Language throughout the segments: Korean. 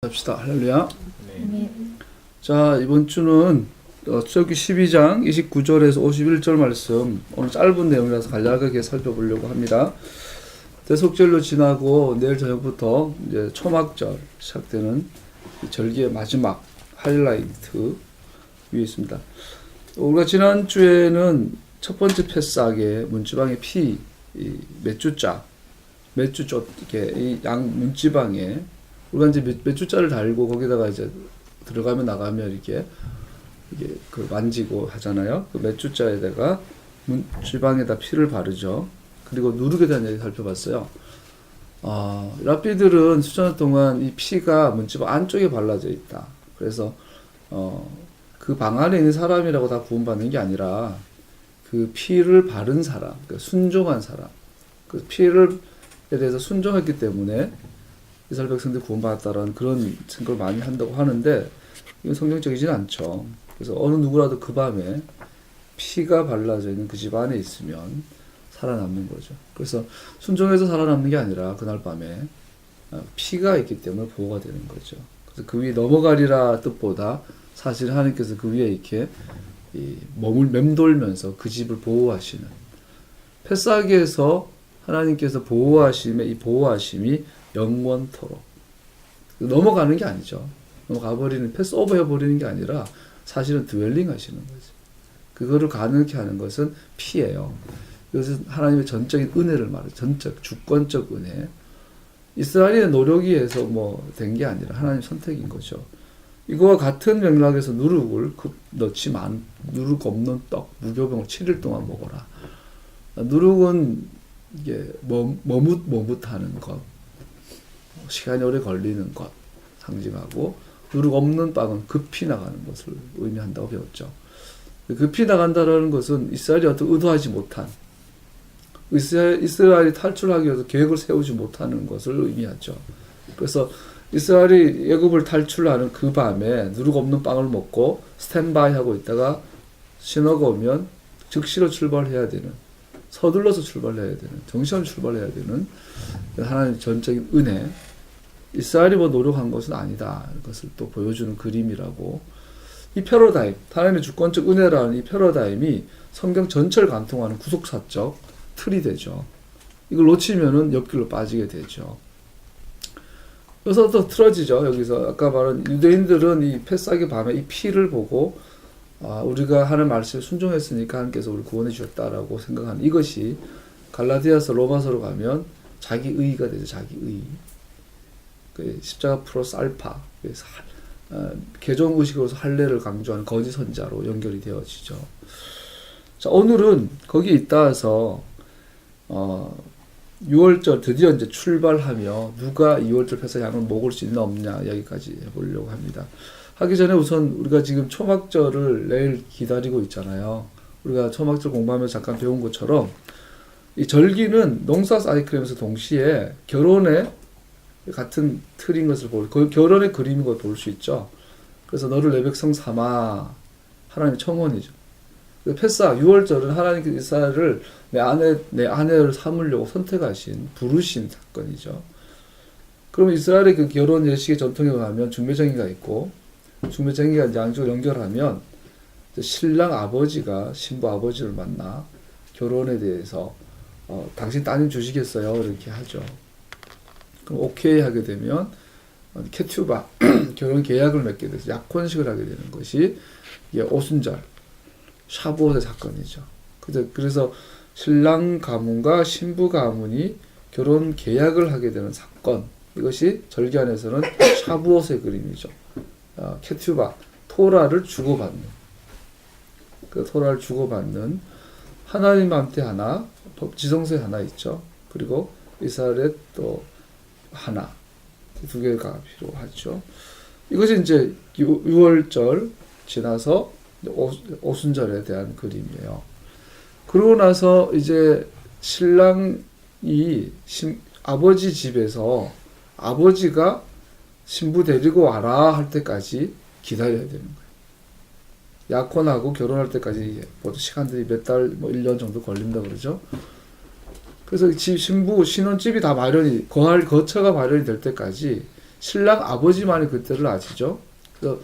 합시다. 할렐루야. 네. 자, 이번 주는 출애굽기 12장 29절에서 51절 말씀, 오늘 짧은 내용이라서 간략하게 살펴보려고 합니다. 대속절로 지나고 내일 저녁부터 이제 초막절 시작되는 이 절기의 마지막 하이라이트 위에 있습니다. 우리가 지난주에는 첫 번째 패싹의 문지방의 피, 몇 주자 이렇게 이 양 문지방에 우리가 이제 몇 주자를 달고 거기다가 이제 들어가면 나가면 이게 그 만지고 하잖아요. 그 몇 주자에다가 문지방에다 피를 바르죠. 그리고 누룩에 대한 얘기 살펴봤어요. 랍비들은 수천 년 동안 이 피가 문지방 안쪽에 발라져 있다. 그래서 그 방 안에 있는 사람이라고 다 구원받는 게 아니라 그 피를 바른 사람, 그러니까 순종한 사람, 그 피에 대해서 순종했기 때문에 이스라엘 백성들이 구원받았다라는 그런 생각을 많이 한다고 하는데 이건 성경적이진 않죠. 그래서 어느 누구라도 그 밤에 피가 발라져 있는 그 집 안에 있으면 살아남는 거죠. 그래서 순종해서 살아남는 게 아니라 그날 밤에 피가 있기 때문에 보호가 되는 거죠. 그래서 그 위에 넘어가리라 뜻보다 사실 하나님께서 그 위에 이렇게 맴돌면서 그 집을 보호하시는, 패사기에서 하나님께서 보호하심의 이 보호하심이 영원토록 넘어가는 게 아니죠. 넘어가버리는, 패스오버 해버리는 게 아니라 사실은 드웰링 하시는 거죠. 그거를 가능케 하는 것은 피예요. 이것은 하나님의 전적인 은혜를 말해요. 전적, 주권적 은혜. 이스라엘의 노력에 의해서 된 게 아니라 하나님 선택인 거죠. 이거와 같은 맥락에서 누룩을 넣지만 누룩 없는 떡, 무교병을 7일 동안 먹어라. 누룩은 이게 머뭇하는 것, 시간이 오래 걸리는 것 상징하고, 누룩 없는 빵은 급히 나가는 것을 의미한다고 배웠죠. 급히 나간다는 것은 이스라엘이 어떤 의도하지 못한, 이스라엘이 탈출하기 위해서 계획을 세우지 못하는 것을 의미하죠. 그래서 이스라엘이 애굽을 탈출하는 그 밤에 누룩 없는 빵을 먹고 스탠바이 하고 있다가 신호가 오면 즉시로 출발해야 되는, 서둘러서 출발해야 되는, 정시없이 출발해야 되는 하나님의 전적인 은혜, 이스라엘이 노력한 것은 아니다. 이것을 또 보여주는 그림이라고. 이 패러다임, 하나님의 주권적 은혜라는 이 패러다임이 성경 전체를 관통하는 구속사적 틀이 되죠. 이걸 놓치면은 옆길로 빠지게 되죠. 여기서 또 틀어지죠. 여기서 아까 말한 유대인들은 이 패싹의 밤에 이 피를 보고 우리가 하는 말씀에 순종했으니까 하나님께서 우리를 구원해 주셨다라고 생각하는 이것이 갈라디아서 로마서로 가면 자기 의가 되죠. 자기 의. 십자가 플러스 알파, 개종 의식으로서 할례를 강조하는 거짓 선자로 연결이 되어지죠. 자, 오늘은 거기에 있다서 6월절 드디어 이제 출발하며 누가 2월절 패사 양을 먹을 수 있나 없냐 여기까지 해보려고 합니다. 하기 전에 우선 우리가 지금 초막절을 내일 기다리고 있잖아요. 우리가 초막절 공부하면서 잠깐 배운 것처럼 이 절기는 농사 사이클이면서 동시에 결혼의 같은 틀인 것을 결혼의 그림인 걸 볼 수 있죠. 그래서 너를 내 백성 삼아, 하나님의 청원이죠. 패사 6월절은 하나님께서 이스라엘을 내 아내를 삼으려고 선택하신, 부르신 사건이죠. 그러면 이스라엘의 그 결혼 예식의 전통에 의하면 중매쟁이가 있고, 중매쟁이가 양쪽을 연결하면 신랑 아버지가 신부 아버지를 만나 결혼에 대해서 당신 따님 주시겠어요? 이렇게 하죠. 그럼 오케이 하게 되면 케투바 결혼 계약을 맺게 돼서 약혼식을 하게 되는 것이 이게 오순절 샤부옷의 사건이죠. 그래서 신랑 가문과 신부 가문이 결혼 계약을 하게 되는 사건, 이것이 절기 안에서는 샤부옷의 그림이죠. 케투바, 토라를 주고받는, 그 토라를 주고받는, 하나님한테 하나, 지성소에 하나 있죠. 그리고 이스라엘에 또 하나, 두 개가 필요하죠. 이것이 이제 6월절 지나서 오순절에 대한 그림이에요. 그러고 나서 이제 신랑이 아버지 집에서 아버지가 신부 데리고 와라 할 때까지 기다려야 되는 거예요. 약혼하고 결혼할 때까지 모두 시간들이 몇 달, 1년 정도 걸린다 그러죠. 그래서 신부, 신혼집이 다 마련이, 거처가 마련이 될 때까지 신랑 아버지만이 그때를 아시죠. 그래서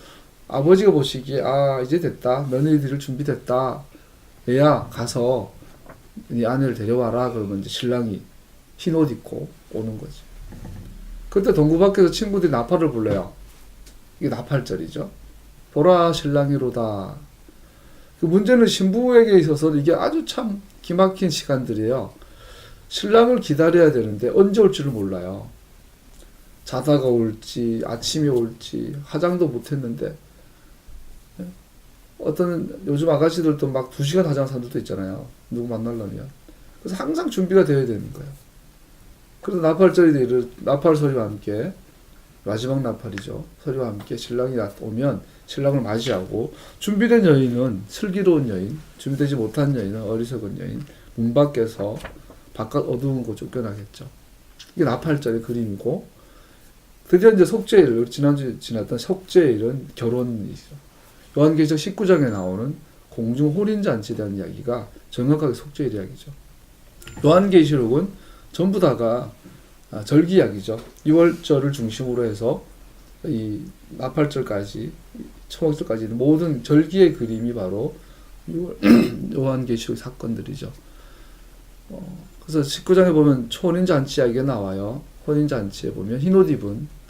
아버지가 보시기에 이제 됐다. 며느리 들일 준비됐다. 얘야 가서 네 아내를 데려와라. 그러면 이제 신랑이 흰 옷 입고 오는 거지. 그때 동구 밖에서 친구들이 나팔을 불러요. 이게 나팔절이죠. 보라 신랑이로다. 그 문제는 신부에게 있어서 이게 아주 참 기막힌 시간들이에요. 신랑을 기다려야 되는데 언제 올지를 몰라요. 자다가 올지 아침에 올지 화장도 못했는데 어떤 요즘 아가씨들도 막 2시간 화장 사람들도 있잖아요. 누구 만나려면. 그래서 항상 준비가 되어야 되는 거예요. 그래서 나팔 소리와 함께 마지막 나팔이죠. 소리와 함께 신랑이 오면 신랑을 맞이하고 준비된 여인은 슬기로운 여인, 준비되지 못한 여인은 어리석은 여인 문 밖에서 바깥 어두운 곳 쫓겨나겠죠. 이게 나팔절의 그림이고 드디어 이제 속죄일, 지난주에 지났던 속죄일은 결혼이죠. 요한계시록 19장에 나오는 공중 혼인잔치에 대한 이야기가 정확하게 속죄일 이야기죠. 요한계시록은 전부 다가 절기 이야기죠. 6월절을 중심으로 해서 이 나팔절까지, 초막절까지 모든 절기의 그림이 바로 요한계시록 사건들이죠. 그래서 19장에 보면 혼인잔치 이야기가 나와요. 혼인잔치에 보면 흰옷 입은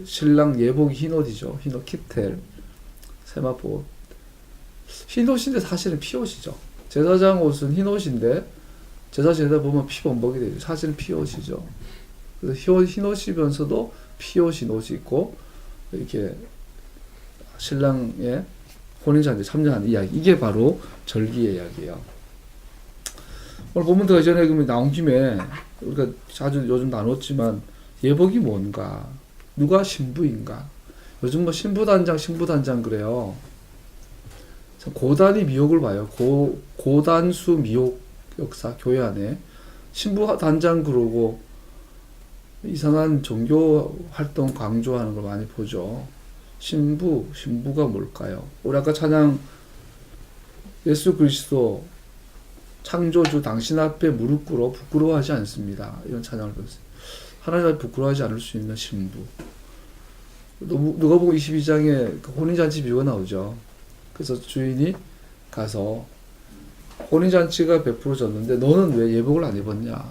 신랑 예복이 흰옷이죠. 흰옷 키텔, 세마포. 흰옷인데 사실은 피옷이죠. 제사장 옷은 흰옷인데 제사 지내다 보면 피범벅이 되죠. 사실은 피옷이죠. 그래서 흰옷이면서도 피옷인 옷이 있고 이렇게 신랑의 혼인잔치에 참여하는 이야기. 이게 바로 절기의 이야기예요. 오늘 본문 들어가기 전에 그러면 나온 김에 우리가 자주 요즘 나눴지만 예복이 뭔가, 누가 신부인가. 요즘 뭐 신부단장 그래요. 고단위 미혹을 봐요. 고단수 미혹 역사 교회 안에 신부단장 그러고 이상한 종교 활동 강조하는 걸 많이 보죠. 신부가 뭘까요? 우리 아까 찬양 예수 그리스도 창조주 당신 앞에 무릎 꿇어 부끄러워하지 않습니다. 이런 찬양을 배웠어요. 하나님 앞에 부끄러워하지 않을 수 있는 신부. 누가복음 22장에 그 혼인잔치 비유가 나오죠. 그래서 주인이 가서 혼인잔치가 베풀어졌는데 너는 왜 예복을 안 입었냐?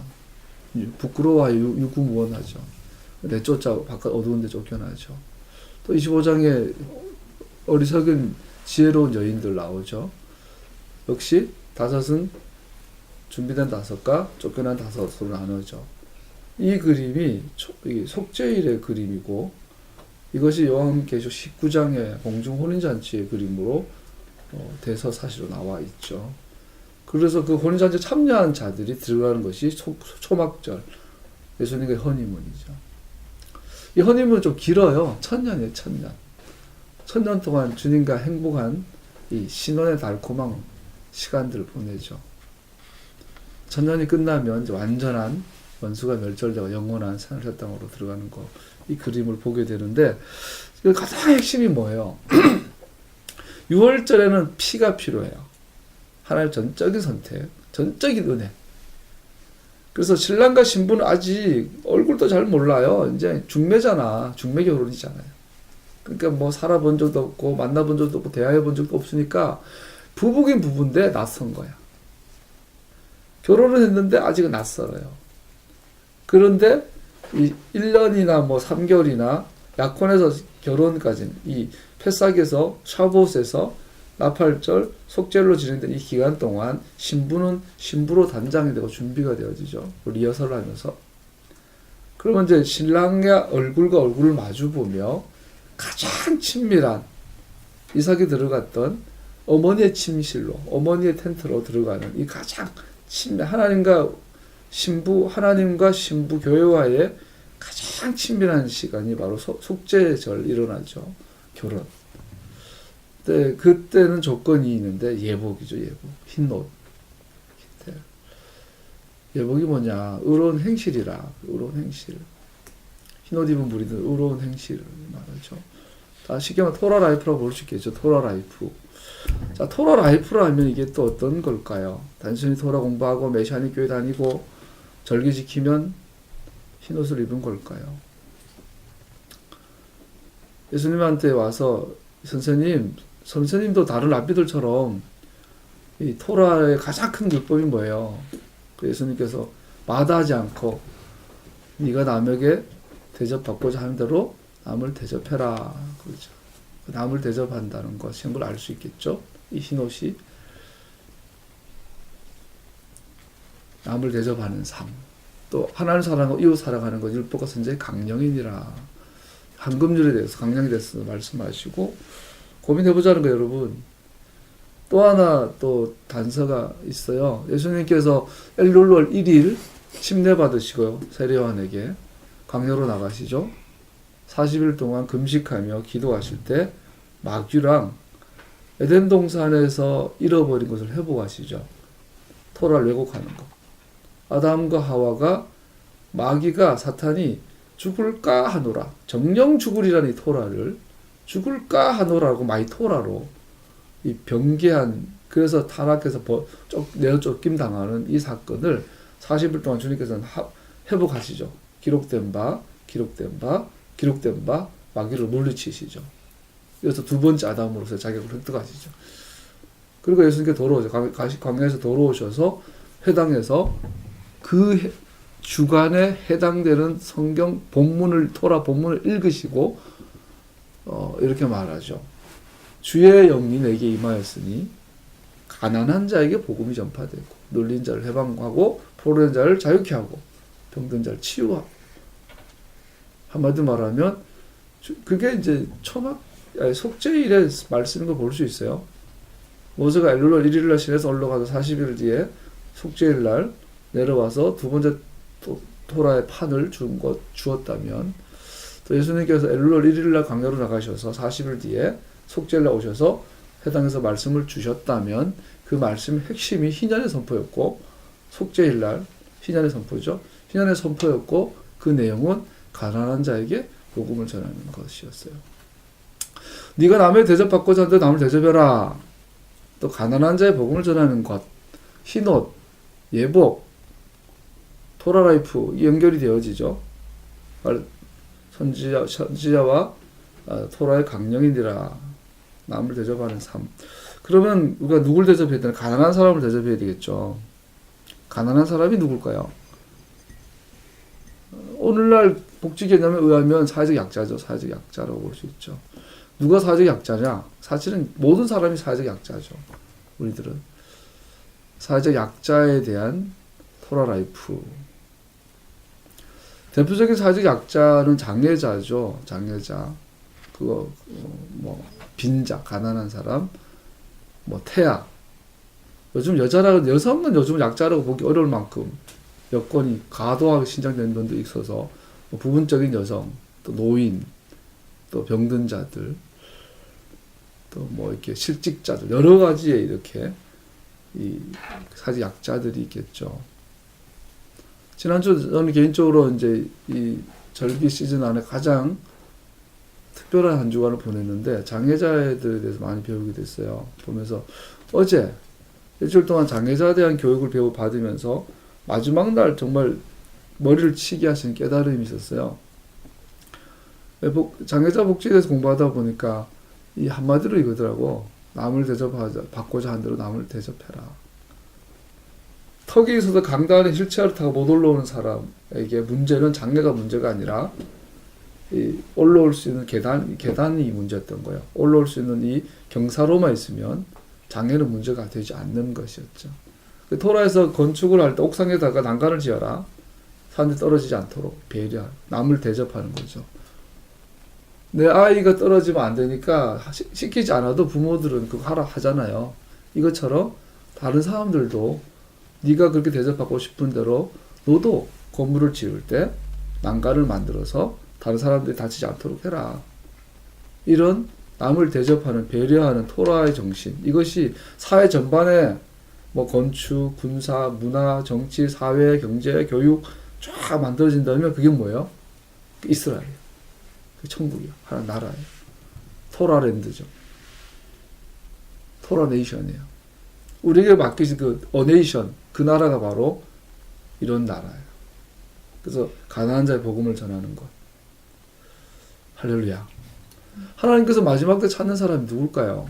부끄러워하여 유구무원하죠. 내쫓아 바깥 어두운 데 쫓겨나죠. 또 25장에 어리석은 지혜로운 여인들 나오죠. 역시 다섯은 준비된 다섯과 쫓겨난 다섯으로 나누죠. 이 그림이 속죄일의 그림이고 이것이 요한계시록 19장의 공중 혼인잔치의 그림으로 대서사시로 나와 있죠. 그래서 그 혼인잔치에 참여한 자들이 들어가는 것이 초막절, 예수님의 허니문이죠. 이 허니문은 좀 길어요. 1000년이에요, 1000년. 1000년 동안 주님과 행복한 이 신혼의 달콤한 시간들을 보내죠. 1000년이 끝나면 이제 완전한 원수가 멸절되고 영원한 하늘의 땅으로 들어가는 거, 이 그림을 보게 되는데 가장 핵심이 뭐예요? 6월절에는 피가 필요해요. 하나님의 전적인 선택, 전적인 은혜. 그래서 신랑과 신부는 아직 얼굴도 잘 몰라요. 이제 중매잖아. 중매 결혼이잖아요. 그러니까 뭐 살아본 적도 없고 만나본 적도 없고 대화해본 적도 없으니까 부부긴 부부인데 낯선 거야. 결혼을 했는데 아직은 낯설어요. 그런데 이 1년이나 뭐 3개월이나 약혼해서 결혼까지 이 패삭에서 샤봇에서 나팔절 속죄로 진행된 이 기간 동안 신부는 신부로 단장이 되고 준비가 되어지죠. 리허설을 하면서. 그러면 이제 신랑의 얼굴과 얼굴을 마주보며 가장 친밀한 이삭이 들어갔던 어머니의 침실로, 어머니의 텐트로 들어가는 이 가장 하나님과 신부 교회와의 가장 친밀한 시간이 바로 속죄절 일어나죠. 결혼. 네, 그때는 조건이 있는데 예복이죠. 예복. 흰옷. 예복이 뭐냐? 의로운 행실이라. 의로운 행실. 흰옷 입은 무리들 의로운 행실을 말하죠. 다 쉽게 말하면 토라 라이프라고 볼 수 있겠죠. 토라 라이프. 자, 토라 라이프라면 이게 또 어떤 걸까요? 단순히 토라 공부하고 메시아닉 교회 다니고 절기 지키면 흰옷을 입은 걸까요? 예수님한테 와서 선생님도 다른 랍비들처럼 이 토라의 가장 큰 율법이 뭐예요? 그 예수님께서 마다하지 않고 네가 남에게 대접받고자 하는 대로 남을 대접해라. 그렇죠. 남을 대접한다는 것인 걸 알 수 있겠죠. 이 흰옷이 남을 대접하는 삶. 또 하나님 사랑하고 이웃 사랑하는 것 율법과 선지자의 강령이니라. 황금률에 대해서 강령에 대해서 말씀하시고 고민해보자는 거예요, 여러분. 또 하나 또 단서가 있어요. 예수님께서 엘룰월 1일 침례 받으시고요. 세례요한에게 광야로 나가시죠. 40일 동안 금식하며 기도하실 때 마귀랑 에덴 동산에서 잃어버린 것을 회복하시죠. 토라를 왜곡하는 것. 아담과 하와가 마귀가 사탄이 죽을까 하노라. 정령 죽으리라는 이 토라를 죽을까 하노라고 마이 토라로 이 변개한 그래서 타락해서 내어 쫓김 당하는 이 사건을 40일 동안 주님께서는 회복하시죠. 기록된 바 마귀를 물리치시죠. 그래서 두 번째 아담으로서 자격을 획득하시죠. 그리고 예수님께 돌아오죠. 광야에서 돌아오셔서 회당에서 그 주간에 해당되는 성경 토라 본문을 읽으시고 이렇게 말하죠. 주의 영이 내게 임하였으니 가난한 자에게 복음이 전파되고 눌린 자를 해방하고 포로된 자를 자유케 하고 병든 자를 치유하고 한마디로 말하면 그게 이제 속죄일의 말씀인 걸 볼 수 있어요. 모세가 엘룰월 1일날 시내에서 올라가서 40일 뒤에 속죄일날 내려와서 두 번째 토라의 판을 주었다면 또 예수님께서 엘룰월 1일날 광야로 나가셔서 40일 뒤에 속죄일날 오셔서 해당해서 말씀을 주셨다면 그 말씀의 핵심이 희년의 선포였고 속죄일날 희년의 선포죠. 희년의 선포였고 그 내용은 가난한 자에게 복음을 전하는 것이었어요. 네가 남의 대접받고자 하는데 남을 대접해라. 또 가난한 자의 복음을 전하는 것, 흰옷, 예복, 토라라이프 연결이 되어지죠. 선지자와 토라의 강령이니라. 남을 대접하는 삶. 그러면 우리가 누굴 대접해야 되나? 가난한 사람을 대접해야 되겠죠. 가난한 사람이 누굴까요? 오늘날 복지 개념에 의하면 사회적 약자죠. 사회적 약자라고 볼 수 있죠. 누가 사회적 약자냐? 사실은 모든 사람이 사회적 약자죠. 우리들은. 사회적 약자에 대한 토라라이프. 대표적인 사회적 약자는 장애자죠. 장애자. 빈자, 가난한 사람, 태아. 여성은 요즘 약자라고 보기 어려울 만큼 여건이 과도하게 신장된 분도 있어서 부분적인 여성, 또 노인, 또 병든 자들, 또 이렇게 실직자들, 여러 가지의 이렇게 이 사회적 약자들이 있겠죠. 지난주 저는 개인적으로 이제 이 절기 시즌 안에 가장 특별한 한 주간을 보냈는데 장애자들에 대해서 많이 배우게 됐어요. 보면서 어제 일주일 동안 장애자에 대한 교육을 받으면서 마지막 날 정말 머리를 치게 하신 깨달음이 있었어요. 장애자 복지에 대해서 공부하다 보니까 이 한마디로 이거더라고. 남을 받고자 한 대로 남을 대접해라. 턱이 있어서 강단에 휠체어를 타고 못 올라오는 사람에게 문제는 장애가 문제가 아니라 올라올 수 있는 계단이 문제였던 거예요. 올라올 수 있는 이 경사로만 있으면 장애는 문제가 되지 않는 것이었죠. 토라에서 건축을 할 때 옥상에다가 난간을 지어라. 사람들이 떨어지지 않도록 배려, 남을 대접하는 거죠. 내 아이가 떨어지면 안 되니까 시키지 않아도 부모들은 그거 하라 하잖아요. 이것처럼 다른 사람들도 네가 그렇게 대접받고 싶은 대로 너도 건물을 지을 때 난간을 만들어서 다른 사람들이 다치지 않도록 해라. 이런 남을 대접하는, 배려하는 토라의 정신. 이것이 사회 전반에 건축, 군사, 문화, 정치, 사회, 경제, 교육 쫙 만들어진다면 그게 뭐예요? 이스라엘. 그 천국이요. 하나님 나라예요. 토라랜드죠. 토라네이션이에요. 우리에게 맡기신 그 어네이션, 그 나라가 바로 이런 나라예요. 그래서 가난한 자의 복음을 전하는 것. 할렐루야. 하나님께서 마지막 때 찾는 사람이 누굴까요?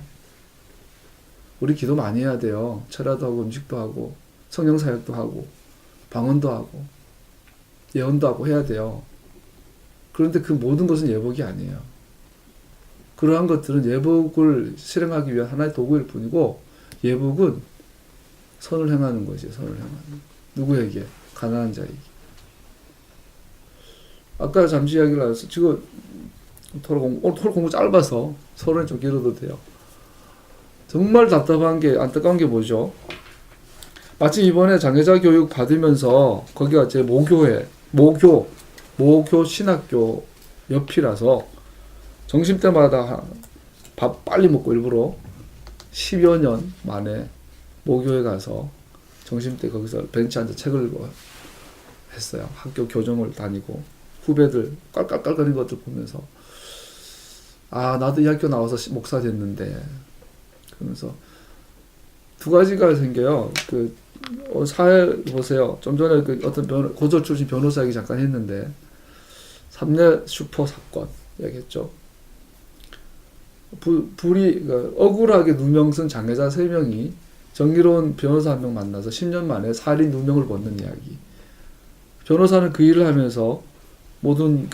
우리 기도 많이 해야 돼요. 철야도 하고 음식도 하고 성령 사역도 하고 방언도 하고 예언도 하고 해야 돼요. 그런데 그 모든 것은 예복이 아니에요. 그러한 것들은 예복을 실행하기 위한 하나의 도구일 뿐이고, 예복은 선을 행하는 것이에요. 선을 행하는. 누구에게? 가난한 자에게. 아까 잠시 이야기를 하셨어. 지금 오늘 토론 공부 짧아서 서론이 좀 길어도 돼요. 정말 답답한 게, 안타까운 게 뭐죠? 마치 이번에 장애자 교육 받으면서 거기가 제 모교 신학교 옆이라서 점심때마다 밥 빨리 먹고 일부러 10여 년 만에 모교에 가서 점심때 거기서 벤치 앉아 책을 읽고 했어요. 학교 교정을 다니고 후배들 깔깔깔거리는 것들 보면서, 아, 나도 이 학교 나와서 목사 됐는데, 그러면서 두 가지가 생겨요. 사회 보세요. 좀 전에 어떤 고졸 출신 변호사 얘기 잠깐 했는데, 3례 슈퍼 사건 얘기했죠. 억울하게 누명 쓴 장애자 3명이 정의로운 변호사 1명 만나서 10년 만에 살인 누명을 벗는 이야기. 변호사는 그 일을 하면서 모든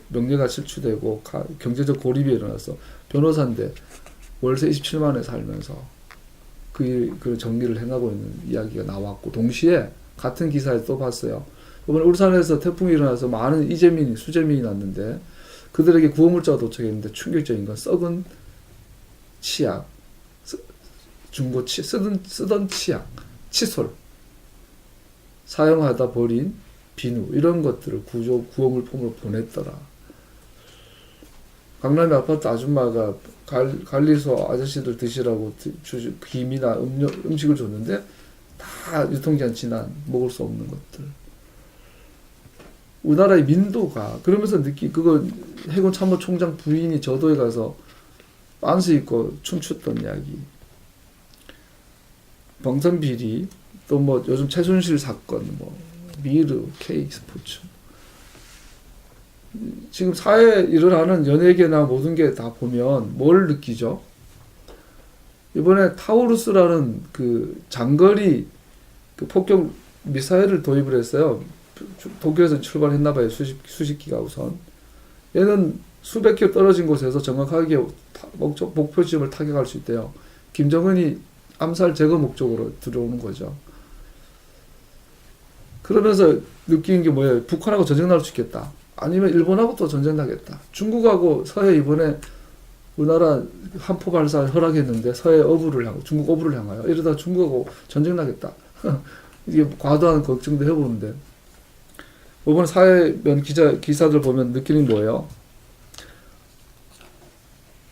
명예가 실추되고 경제적 고립이 일어나서 변호사인데 월세 27만 원에 살면서 그 정리를 행하고 있는 이야기가 나왔고, 동시에 같은 기사에 또 봤어요. 이번에 울산에서 태풍이 일어나서 많은 수재민이 났는데, 그들에게 구호물자가 도착했는데 충격적인 건 썩은 치약, 쓰던 치약, 칫솔, 사용하다 버린 비누, 이런 것들을 구호물품으로 보냈더라. 강남의 아파트 아줌마가 관리소 아저씨들 드시라고 김이나 음식을 줬는데 다 유통기한 지난 먹을 수 없는 것들. 우리나라의 민도가 그러면서 그거 해군 참모총장 부인이 저도에 가서 빤스 입고 춤췄던 이야기. 방선비리, 또 요즘 최순실 사건, 미르, K스포츠. 지금 사회에 일어나는 연예계나 모든 게 다 보면 뭘 느끼죠? 이번에 타우루스라는 장거리 폭격 미사일을 도입을 했어요. 도쿄에서 출발했나봐요. 수십 기가 우선. 얘는 수백 킬로 떨어진 곳에서 정확하게 목표 지점을 타격할 수 있대요. 김정은이 암살 제거 목적으로 들어오는 거죠. 그러면서 느끼는 게 뭐예요? 북한하고 전쟁 날 수 있겠다. 아니면 일본하고 또 전쟁 나겠다. 중국하고 서해 이번에 우리나라 한포 발사를 허락했는데 서해 중국 어부를 향하여 이러다 중국하고 전쟁 나겠다. 이게 과도한 걱정도 해보는데, 이번 사회면 기사들 보면 느끼는 뭐예요?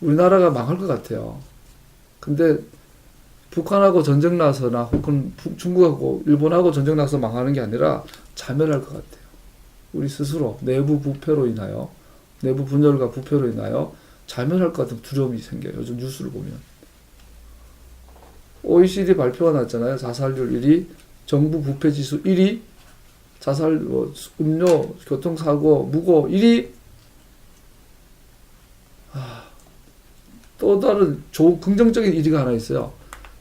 우리나라가 망할 것 같아요. 근데 북한하고 전쟁 나서나 혹은 중국하고 일본하고 전쟁 나서 망하는 게 아니라 자멸할 것 같아요. 우리 스스로 내부 부패로 인하여, 내부 분열과 부패로 인하여 자멸할 것 같은 두려움이 생겨요. 요즘 뉴스를 보면. OECD 발표가 났잖아요. 자살률 1위, 정부 부패 지수 1위, 자살, 음료, 교통사고, 무고 1위. 또 다른 긍정적인 1위가 하나 있어요.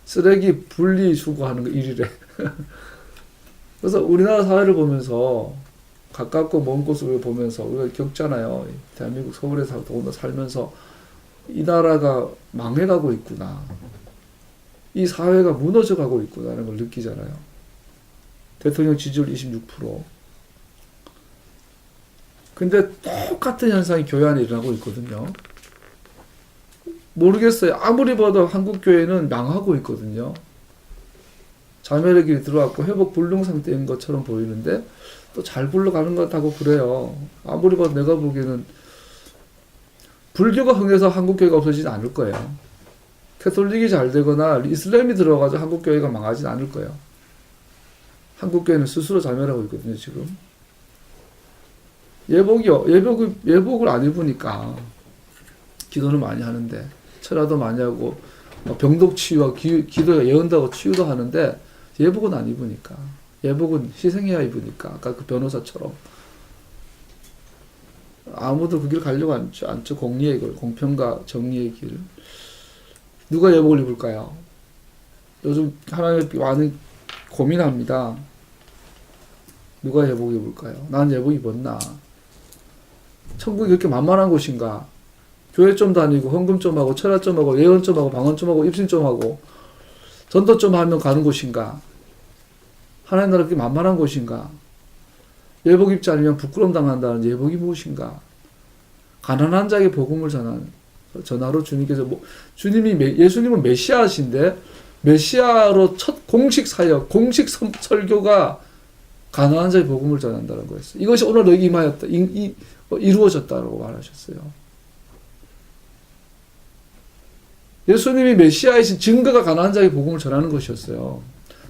쓰레기 분리수거하는 거 1위래. 그래서 우리나라 사회를 보면서, 가깝고 먼 곳을 보면서 우리가 겪잖아요. 대한민국 서울에서 살면서 이 나라가 망해가고 있구나. 이 사회가 무너져가고 있구나라는 걸 느끼잖아요. 대통령 지지율 26%. 근데 똑같은 현상이 교회 안에 일어나고 있거든요. 모르겠어요. 아무리 봐도 한국교회는 망하고 있거든요. 자멸의 길이 들어왔고 회복 불능 상태인 것처럼 보이는데 또 잘 굴러가는 것 같다고 그래요. 아무리 봐도 내가 보기에는 불교가 흥해서 한국교회가 없어지지 않을 거예요. 캐톨릭이 잘 되거나 이슬람이 들어가서 한국교회가 망하진 않을 거예요. 한국교회는 스스로 자멸하고 있거든요, 지금. 예복을 안 입으니까 기도는 많이 하는데, 철야도 많이 하고, 병독 치유와 기도에 예언다고 치유도 하는데, 예복은 안 입으니까. 예복은 희생해야 입으니까. 아까 그 변호사처럼. 아무도 그 길 가려고 않죠. 공리의 길, 공평과 정리의 길. 누가 예복을 입을까요? 요즘 하나님 많이 고민합니다. 누가 예복 입을까요? 난 예복 입었나? 천국이 그렇게 만만한 곳인가? 교회 좀 다니고 헌금 좀 하고 철야 좀 하고 예언 좀 하고 방언 좀 하고 입신 좀 하고 전도 좀 하면 가는 곳인가? 하나님 나라 그렇게 만만한 곳인가? 예복 입지 않으면 부끄러움 당한다는 예복이 무엇인가? 가난한 자에게 복음을 전하러 주님께서 예수님은 메시아신데 메시아로 첫 공식 사역, 공식 설교가 가난한 자의 복음을 전한다는 거였어요. 이것이 오늘 너에게 임하였다, 이루어졌다라고 말하셨어요. 예수님이 메시아이신 증거가 가난한 자의 복음을 전하는 것이었어요.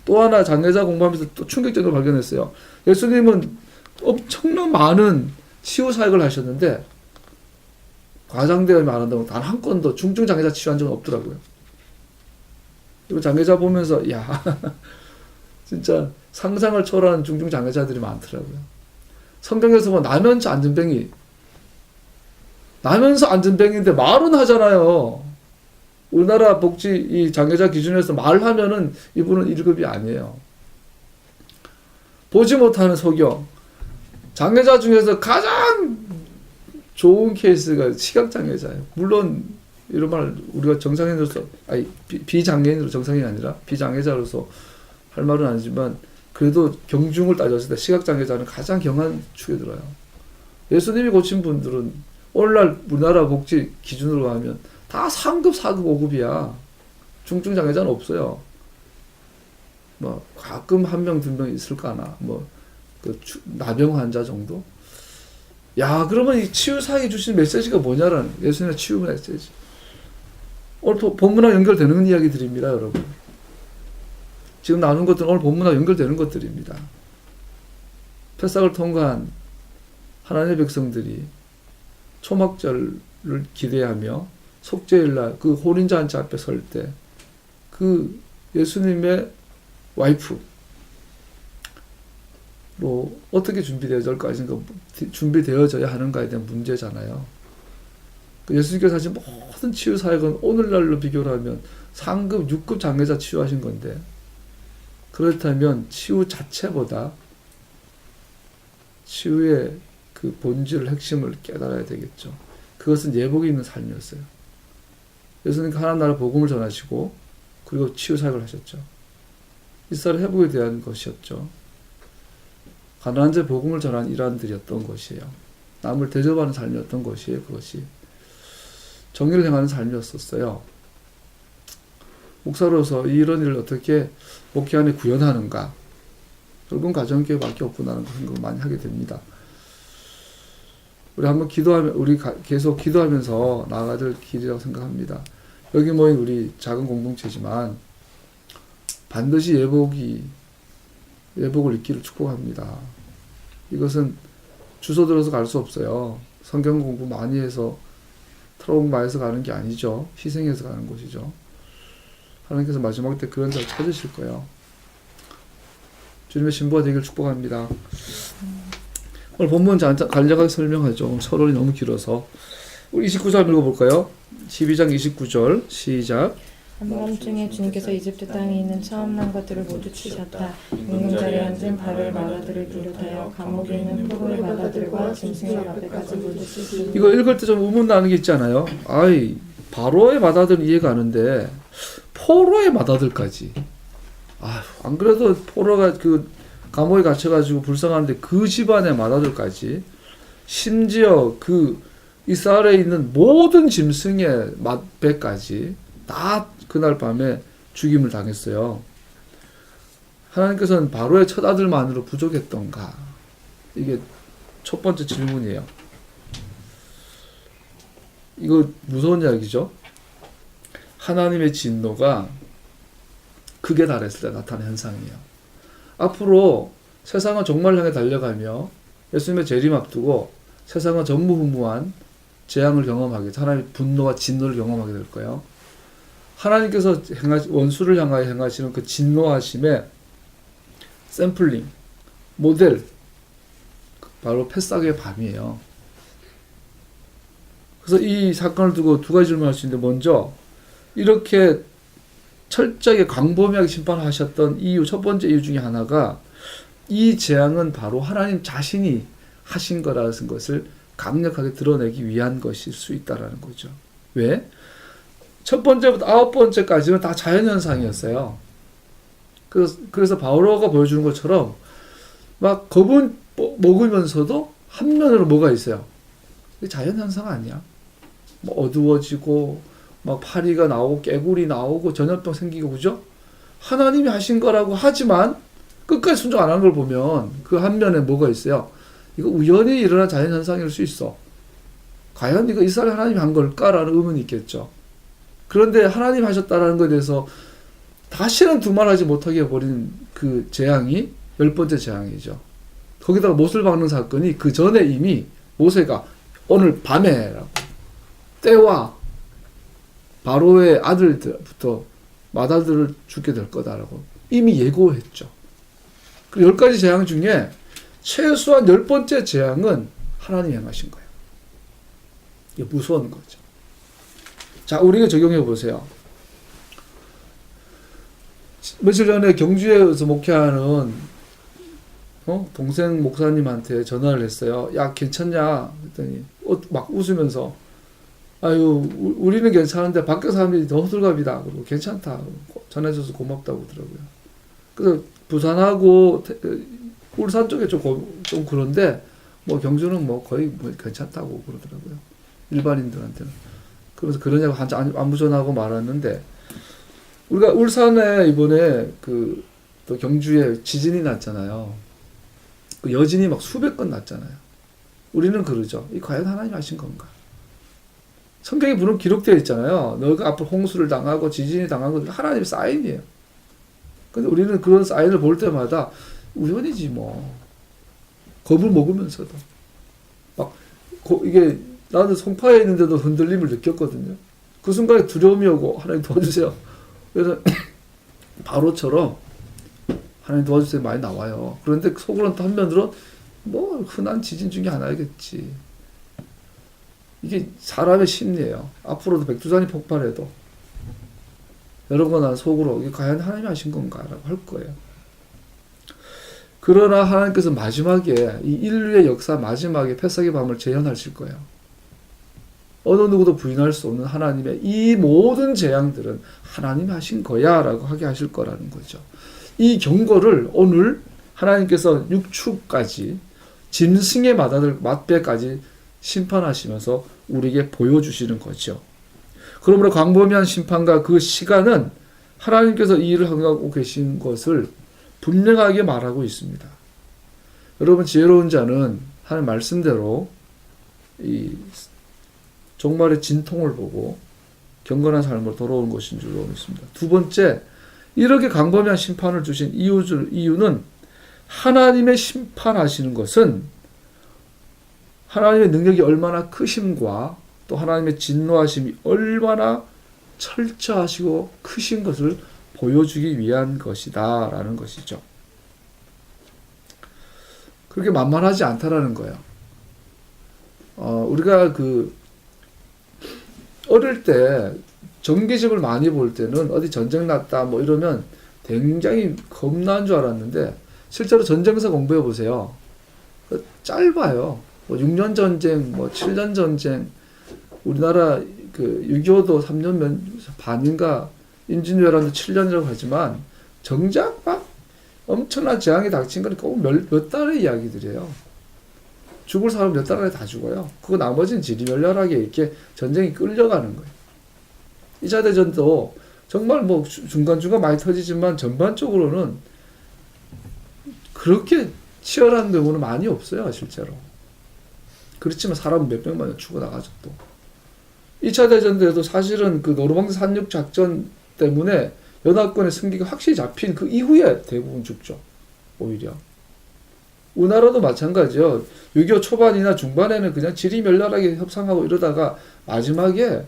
또 하나 장례자 공부하면서 또 충격적으로 발견했어요. 예수님은 엄청난 많은 치유 사역을 하셨는데 과장되어 말한다고 단 한 건도 중증 장애자 치유한 적은 없더라고요. 그리고 장애자 보면서 야 진짜 상상을 초월하는 중증 장애자들이 많더라고요. 성경에서 보면 나면서 안전뱅이인데 말은 하잖아요. 우리나라 복지 이 장애자 기준에서 말하면은 이분은 1급이 아니에요. 보지 못하는 소경. 장애자 중에서 가장 좋은 케이스가 시각장애자예요. 물론 이런 말 우리가 정상인으로서 비장애인으로 정상인이 아니라 비장애자로서 할 말은 아니지만 그래도 경중을 따졌을 때 시각장애자는 가장 경한 축에 들어요. 예수님이 고친 분들은 오늘날 우리나라 복지 기준으로 하면 다 3급, 4급, 5급이야. 중증 장애자는 없어요. 뭐 가끔 한 명, 두 명 있을까나. 나병 환자 정도. 야, 그러면 이 치유 사역에 주신 메시지가 뭐냐라는 예수님의 치유 메시지. 오늘 본문하고 연결되는 이야기들입니다, 여러분. 지금 나눈 것들은 오늘 본문하고 연결되는 것들입니다. 패삭을 통과한 하나님의 백성들이 초막절을 기대하며 속죄일날 그 혼인잔치 앞에 설 때 그 예수님의 와이프로 어떻게 준비되어져야 하는가에 대한 문제잖아요. 예수님께서 하신 모든 치유 사역은 오늘날로 비교를 하면 상급, 6급 장애자 치유하신 건데 그렇다면 치유 자체보다 치유의 그 본질을 핵심을 깨달아야 되겠죠. 그것은 예복이 있는 삶이었어요. 예수님께서 하나님 나라 복음을 전하시고 그리고 치유 사역을 하셨죠. 이스라엘 회복에 대한 것이었죠. 가난한 자 복음을 전한 일환들이었던 것이에요. 남을 대접하는 삶이었던 것이에요. 그것이 정의를 행하는 삶이었었어요. 목사로서 이런 일을 어떻게 목회 안에 구현하는가? 결국은 가정교회밖에 없구나라는 생각을 많이 하게 됩니다. 우리 계속 기도하면서 나아가야 될 길이라고 생각합니다. 여기 모인 우리 작은 공동체지만 반드시 예복을 입기를 축복합니다. 이것은 주소 들어서 갈 수 없어요. 성경 공부 많이 해서 트라우마에서 가는 게 아니죠. 희생해서 가는 곳이죠. 하나님께서 마지막 때 그런 자를 찾으실 거예요. 주님의 신부가 되기를 축복합니다. 오늘 본문 간략하게 설명하죠. 서론이 너무 길어서. 우리 29절 읽어볼까요? 12장 29절 시작. 한밤중에 주님께서 이집트 땅에 있는 처음 난 것들을 모두 치셨다. 임금자리에 앉은 바로의 마다들을 비롯하여 감옥에 있는 포로의 마다들과 짐승의 앞에까지 모두 치시고. 이거 읽을 때 좀 의문 나는 게 있잖아요. 바로의 마다들은 이해가 가는데 포로의 마다들까지. 안 그래도 포로가 감옥에 갇혀가지고 불쌍한데 그 집안의 마다들까지, 심지어 이스라엘에 있는 모든 짐승의 배까지 다 그날 밤에 죽임을 당했어요. 하나님께서는 바로의 첫 아들만으로 부족했던가? 이게 첫 번째 질문이에요. 이거 무서운 이야기죠? 하나님의 진노가 극에 달했을 때 나타난 현상이에요. 앞으로 세상은 종말을 향해 달려가며 예수님의 재림 앞두고 세상은 전무후무한 재앙을 경험하게, 하나님의 분노와 진노를 경험하게 될 거예요. 하나님께서 원수를 향하여 행하시는 그 진노하심의 샘플링, 모델, 바로 패삭의 밤이에요. 그래서 이 사건을 두고 두 가지 질문할 수 있는데, 먼저 이렇게 철저하게 광범위하게 심판하셨던 이유, 첫 번째 이유 중에 하나가 이 재앙은 바로 하나님 자신이 하신 거라는 것을 강력하게 드러내기 위한 것일 수 있다라는 거죠. 왜? 첫 번째부터 아홉 번째까지는 다 자연현상이었어요. 그래서 바오로가 보여주는 것처럼 막 겁은 먹으면서도 한면으로 뭐가 있어요? 자연현상 아니야? 뭐 어두워지고 막 파리가 나오고 깨구리 나오고 전염병 생기고, 그죠? 하나님이 하신 거라고 하지만 끝까지 순종 안 한 걸 보면 그 한면에 뭐가 있어요? 이거 우연히 일어난 자연현상일 수 있어. 과연 이거 이스라엘 하나님이 한 걸까라는 의문이 있겠죠. 그런데 하나님 하셨다라는 것에 대해서 다시는 두말하지 못하게 해버린 그 재앙이 10번째 재앙이죠. 거기다가 못을 박는 사건이 그 전에 이미 모세가 오늘 밤에라고, 때와 바로의 아들부터 맏아들을 죽게 될 거다라고 이미 예고했죠. 그 10가지 재앙 중에 최소한 10번째 재앙은 하나님이 행하신 거예요. 이게 무서운 거죠. 자, 우리가 적용해 보세요. 며칠 전에 경주에서 목회하는 동생 목사님한테 전화를 했어요. 야, 괜찮냐? 그랬더니 막 웃으면서, 아유, 우리는 괜찮은데 밖에 사람들이 더 호들갑이다. 그리고 괜찮다. 전해줘서 고맙다고 그러더라고요. 그래서 부산하고 울산 쪽에 좀 그런데 뭐 경주는 뭐 거의 뭐 괜찮다고 그러더라고요. 일반인들한테는. 그래서 그러냐고 안부 전하고 말았는데, 우리가 울산에 이번에 또 경주에 지진이 났잖아요. 그 여진이 막 수백 건 났잖아요. 우리는 그러죠. 이 과연 하나님 하신 건가? 성경에 물론 기록되어 있잖아요. 너가 앞으로 홍수를 당하고 지진이 당한 건 하나님의 사인이에요. 근데 우리는 그런 사인을 볼 때마다 우연이지 뭐. 겁을 먹으면서도. 이게 나는 송파에 있는데도 흔들림을 느꼈거든요. 그 순간에 두려움이 오고, 하나님 도와주세요. 그래서 바로처럼 하나님 도와주세요 많이 나와요. 그런데 속으로는 또 한면으로 뭐 흔한 지진 중에 하나겠지. 이게 사람의 심리예요. 앞으로도 백두산이 폭발해도 여러분 난 속으로 이게 과연 하나님이 하신 건가라고 할 거예요. 그러나 하나님께서 마지막에 이 인류의 역사 마지막에 패석의 밤을 재현하실 거예요. 어느 누구도 부인할 수 없는 하나님의 이 모든 재앙들은 하나님이 하신 거야 라고 하게 하실 거라는 거죠. 이 경고를 오늘 하나님께서 육축까지 짐승의 맛배까지 심판하시면서 우리에게 보여주시는 거죠. 그러므로 광범위한 심판과 그 시간은 하나님께서 이 일을 행하고 계신 것을 분명하게 말하고 있습니다. 여러분, 지혜로운 자는 하나님 말씀대로 이 종말의 진통을 보고 경건한 삶으로 돌아오는 것인 줄로 믿습니다. 두 번째, 이렇게 광범위한 심판을 주신 이유는 하나님의 심판하시는 것은 하나님의 능력이 얼마나 크심과 또 하나님의 진노하심이 얼마나 철저하시고 크신 것을 보여주기 위한 것이다 라는 것이죠. 그렇게 만만하지 않다라는 거예요. 우리가 어릴 때 전기집을 많이 볼 때는 어디 전쟁 났다 뭐 이러면 굉장히 겁난 줄 알았는데, 실제로 전쟁사 공부해 보세요. 짧아요. 뭐 6년 전쟁, 뭐 7년 전쟁, 우리나라 6.25도 3년 반인가 임진왜란도 7년이라고 하지만 정작 막 엄청난 재앙이 닥친 건 꼭 몇 달의 이야기들이에요. 죽을 사람 몇 달 안에 다 죽어요. 그거 나머지는 지리멸렬하게 이렇게 전쟁이 끌려가는 거예요. 2차 대전도 정말 뭐 중간중간 많이 터지지만 전반적으로는 그렇게 치열한 경우는 많이 없어요, 실제로. 그렇지만 사람 몇백만 명 죽어나가죠, 또. 2차 대전 때도 사실은 그 노르망디 상륙 작전 때문에 연합군의 승기가 확실히 잡힌 그 이후에 대부분 죽죠, 오히려. 우리나라도 마찬가지요. 6.25 초반이나 중반에는 그냥 지리멸렬하게 협상하고 이러다가 마지막에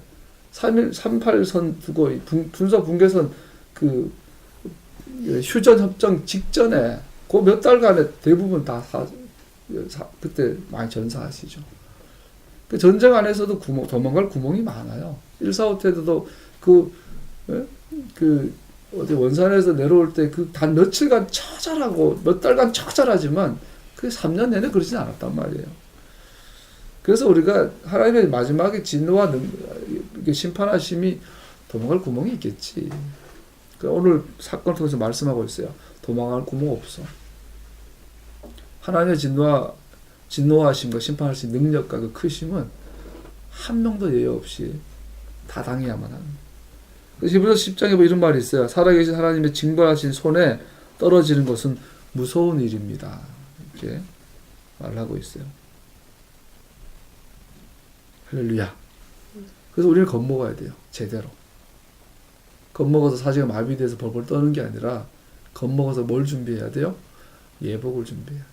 38선 두고 분서 붕괴선 휴전 협정 직전에 그 몇 달간에 대부분 다 그때 많이 전사하시죠. 그 전쟁 안에서도 도망갈 구멍이 많아요. 145 때도 어디 원산에서 내려올 때 그 단 며칠간 처절하고 몇 달간 처절하지만 그 3년 내내 그러진 않았단 말이에요. 그래서 우리가 하나님의 마지막에 진노와 심판하심이 도망갈 구멍이 있겠지. 오늘 사건을 통해서 말씀하고 있어요. 도망갈 구멍 없어. 하나님의 진노하심과 심판하신 능력과 그 크심은 한 명도 예외 없이 다 당해야만 합니다. 히브리서 10장에 뭐 이런 말이 있어요. 살아계신 하나님의 징벌하신 손에 떨어지는 것은 무서운 일입니다. 이렇게 말하고 있어요. 할렐루야. 그래서 우리는 겁먹어야 돼요. 제대로. 겁먹어서 사지가 마비돼서 벌벌 떠는 게 아니라 겁먹어서 뭘 준비해야 돼요? 예복을 준비해야 돼요.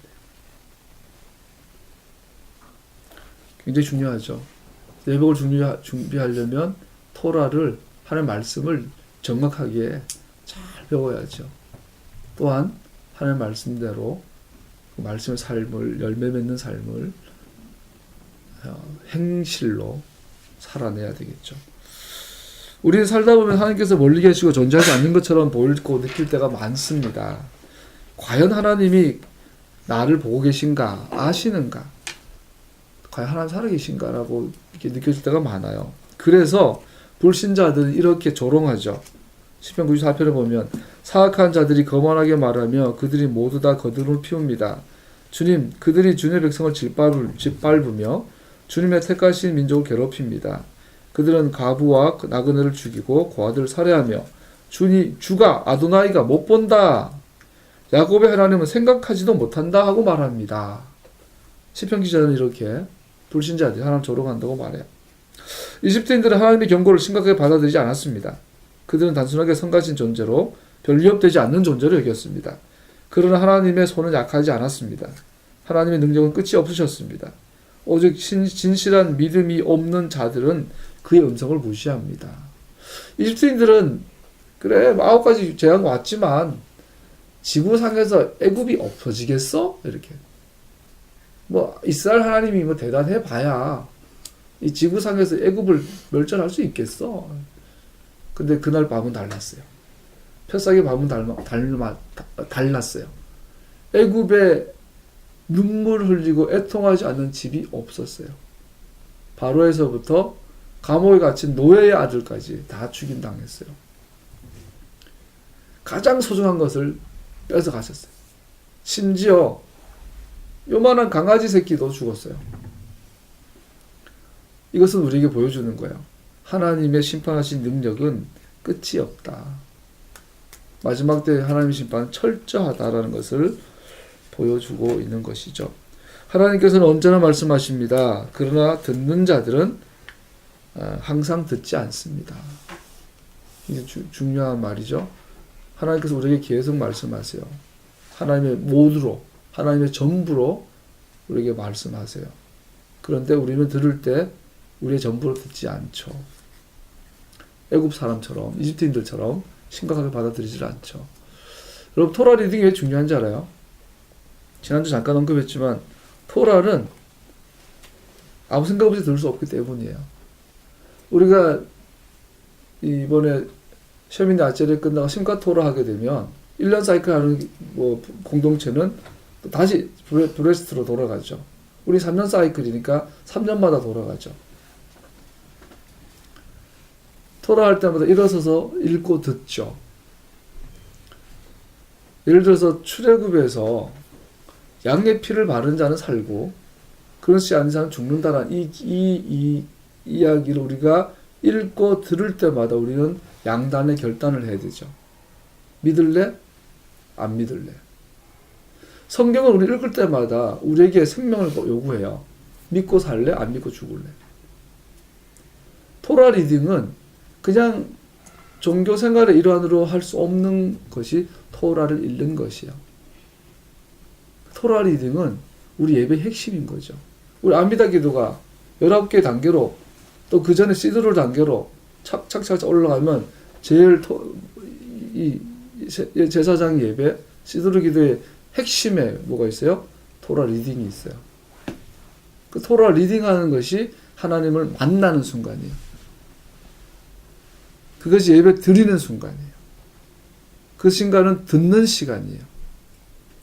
굉장히 중요하죠. 예복을 준비하려면 토라를 하나님 말씀을 정확하게 잘 배워야죠. 또한 하나님 말씀대로 그 말씀의 삶을 열매 맺는 삶을 행실로 살아내야 되겠죠. 우리는 살다 보면 하나님께서 멀리 계시고 존재하지 않는 것처럼 보이고 느낄 때가 많습니다. 과연 하나님이 나를 보고 계신가, 아시는가? 과연 하나님 살아계신가라고 이렇게 느껴질 때가 많아요. 그래서 불신자들은 이렇게 조롱하죠. 시편 94편에 보면 사악한 자들이 거만하게 말하며 그들이 모두 다 거듭을 피웁니다. 주님, 그들이 주님의 백성을 짓밟으며 주님의 택하신 민족을 괴롭힙니다. 그들은 과부와 나그네를 죽이고 고아들을 살해하며 주가 아도나이가 못 본다. 야곱의 하나님은 생각하지도 못한다 하고 말합니다. 시편 기자는 이렇게 불신자들이 하나님 조롱한다고 말해요. 이집트인들은 하나님의 경고를 심각하게 받아들이지 않았습니다. 그들은 단순하게 성가신 존재로 별 위협되지 않는 존재로 여겼습니다. 그러나 하나님의 손은 약하지 않았습니다. 하나님의 능력은 끝이 없으셨습니다. 오직 진실한 믿음이 없는 자들은 그의 음성을 무시합니다. 이집트인들은 그래 9가지 재앙 왔지만 지구상에서 애굽이 없어지겠어? 이렇게 뭐 이스라엘 하나님이 뭐 대단해 봐야 이 지구상에서 애굽을 멸절할 수 있겠어? 근데 그날 밤은 달랐어요. 패삭의 밤은 달랐어요. 애굽에 눈물 흘리고 애통하지 않는 집이 없었어요. 바로에서부터 감옥에 갇힌 노예의 아들까지 다 죽임당했어요. 가장 소중한 것을 뺏어 가셨어요. 심지어 요만한 강아지 새끼도 죽었어요. 이것은 우리에게 보여주는 거예요. 하나님의 심판하신 능력은 끝이 없다. 마지막 때 하나님의 심판은 철저하다라는 것을 보여주고 있는 것이죠. 하나님께서는 언제나 말씀하십니다. 그러나 듣는 자들은 항상 듣지 않습니다. 이게 중요한 말이죠. 하나님께서 우리에게 계속 말씀하세요. 하나님의 모두로, 하나님의 전부로 우리에게 말씀하세요. 그런데 우리는 들을 때 우리의 전부로 듣지 않죠. 애굽 사람처럼, 이집트인들처럼 심각하게 받아들이질 않죠. 여러분, 토라 리딩이 왜 중요한지 알아요? 지난주 잠깐 언급했지만 토라는 아무 생각 없이 들을 수 없기 때문이에요. 우리가 이번에 셔민의 아체를 끝나고 심가 토라 하게 되면 1년 사이클 하는 공동체는 또 다시 브레스트로 돌아가죠. 우리 3년 사이클이니까 3년마다 돌아가죠. 토라 할 때마다 일어서서 읽고 듣죠. 예를 들어서 출애굽에서 양의 피를 바른 자는 살고 그렇지 않은 자는 죽는다라는 이 이야기를 우리가 읽고 들을 때마다 우리는 양단의 결단을 해야 되죠. 믿을래? 안 믿을래? 성경을 우리 읽을 때마다 우리에게 생명을 요구해요. 믿고 살래? 안 믿고 죽을래? 토라 리딩은 그냥 종교 생활의 일환으로 할 수 없는 것이 토라를 읽는 것이요. 토라 리딩은 우리 예배의 핵심인 거죠. 우리 아미다 기도가 19개 단계로 또 그 전에 시드로 단계로 착착착 올라가면 제일 제사장 예배 시드로 기도의 핵심에 뭐가 있어요? 토라 리딩이 있어요. 그 토라 리딩하는 것이 하나님을 만나는 순간이에요. 그것이 예배 드리는 순간이에요. 그 시간은 듣는 시간이에요.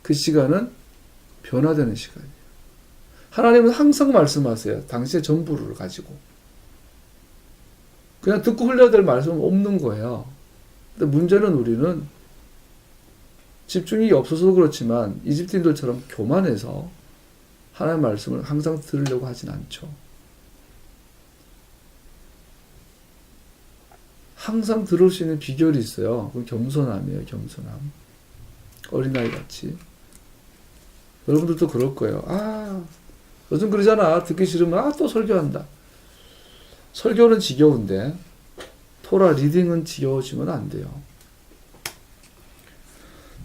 그 시간은 변화되는 시간이에요. 하나님은 항상 말씀하세요. 당신의 전부를 가지고. 그냥 듣고 흘려야 될 말씀은 없는 거예요. 근데 문제는 우리는 집중이 없어서 그렇지만 이집트인들처럼 교만해서 하나님의 말씀을 항상 들으려고 하진 않죠. 항상 들을 수 있는 비결이 있어요. 그건 겸손함이에요. 겸손함. 어린아이 같이. 여러분들도 그럴 거예요. 요즘 그러잖아. 듣기 싫으면 또 설교한다. 설교는 지겨운데 토라 리딩은 지겨워지면 안 돼요.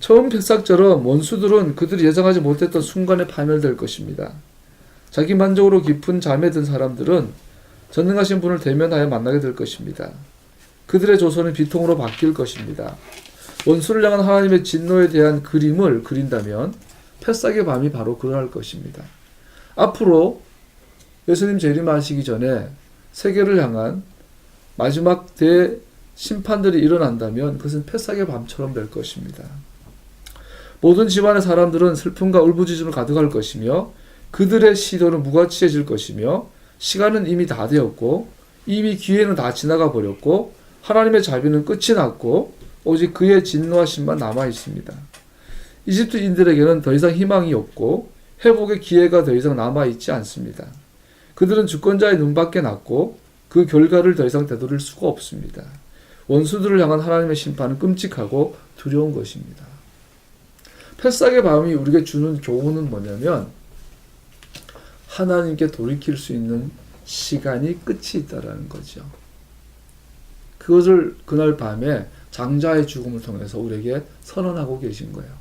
처음 패삭처럼 원수들은 그들이 예상하지 못했던 순간에 파멸될 것입니다. 자기 만족으로 깊은 잠에 든 사람들은 전능하신 분을 대면하여 만나게 될 것입니다. 그들의 조선은 비통으로 바뀔 것입니다. 원수를 향한 하나님의 진노에 대한 그림을 그린다면 패삭의 밤이 바로 그러할 것입니다. 앞으로 예수님 재림하시기 전에 세계를 향한 마지막 대심판들이 일어난다면 그것은 패삭의 밤처럼 될 것입니다. 모든 집안의 사람들은 슬픔과 울부짖음을 가득할 것이며 그들의 시도는 무가치해질 것이며 시간은 이미 다 되었고 이미 기회는 다 지나가 버렸고 하나님의 자비는 끝이 났고 오직 그의 진노하심만 남아 있습니다. 이집트인들에게는 더 이상 희망이 없고 회복의 기회가 더 이상 남아 있지 않습니다. 그들은 주권자의 눈밖에 났고 그 결과를 더 이상 되돌릴 수가 없습니다. 원수들을 향한 하나님의 심판은 끔찍하고 두려운 것입니다. 패삭의 밤이 우리에게 주는 교훈은 뭐냐면 하나님께 돌이킬 수 있는 시간이 끝이 있다라는 거죠. 그것을 그날 밤에 장자의 죽음을 통해서 우리에게 선언하고 계신 거예요.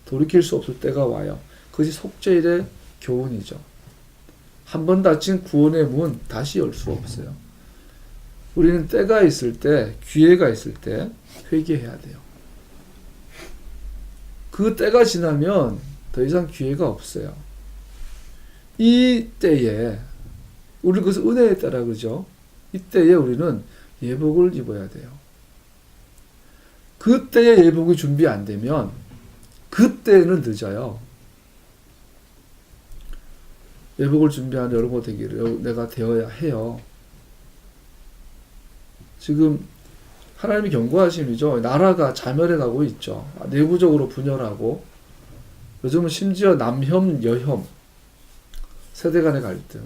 돌이킬 수 없을 때가 와요. 그것이 속죄일의 교훈이죠. 한 번 닫힌 구원의 문 다시 열 수 없어요. 우리는 때가 있을 때, 기회가 있을 때 회개해야 돼요. 그 때가 지나면 더 이상 기회가 없어요. 이 때에 우리 그것을 은혜의 때라 그러죠. 이 때에 우리는 예복을 입어야 돼요. 그 때에 예복이 준비 안 되면 그때는 늦어요. 예복을 준비하는 여러분 되기를 내가 되어야 해요. 지금 하나님이 경고하심이죠. 나라가 자멸해 가고 있죠. 내부적으로 분열하고 요즘은 심지어 남혐, 여혐, 세대 간의 갈등,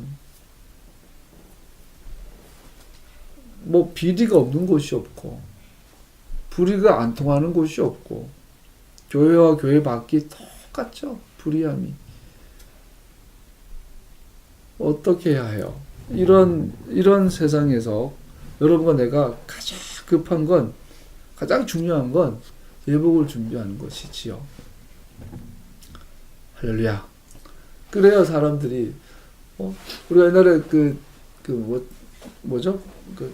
비리가 없는 곳이 없고 불의가 안 통하는 곳이 없고 교회와 교회 밖이 똑같죠. 불의함이. 어떻게 해야 해요? 이런 세상에서 여러분과 내가 가장 급한 건, 가장 중요한 건 예복을 준비하는 것이지요. 할렐루야. 그래요, 사람들이. 우리가 옛날에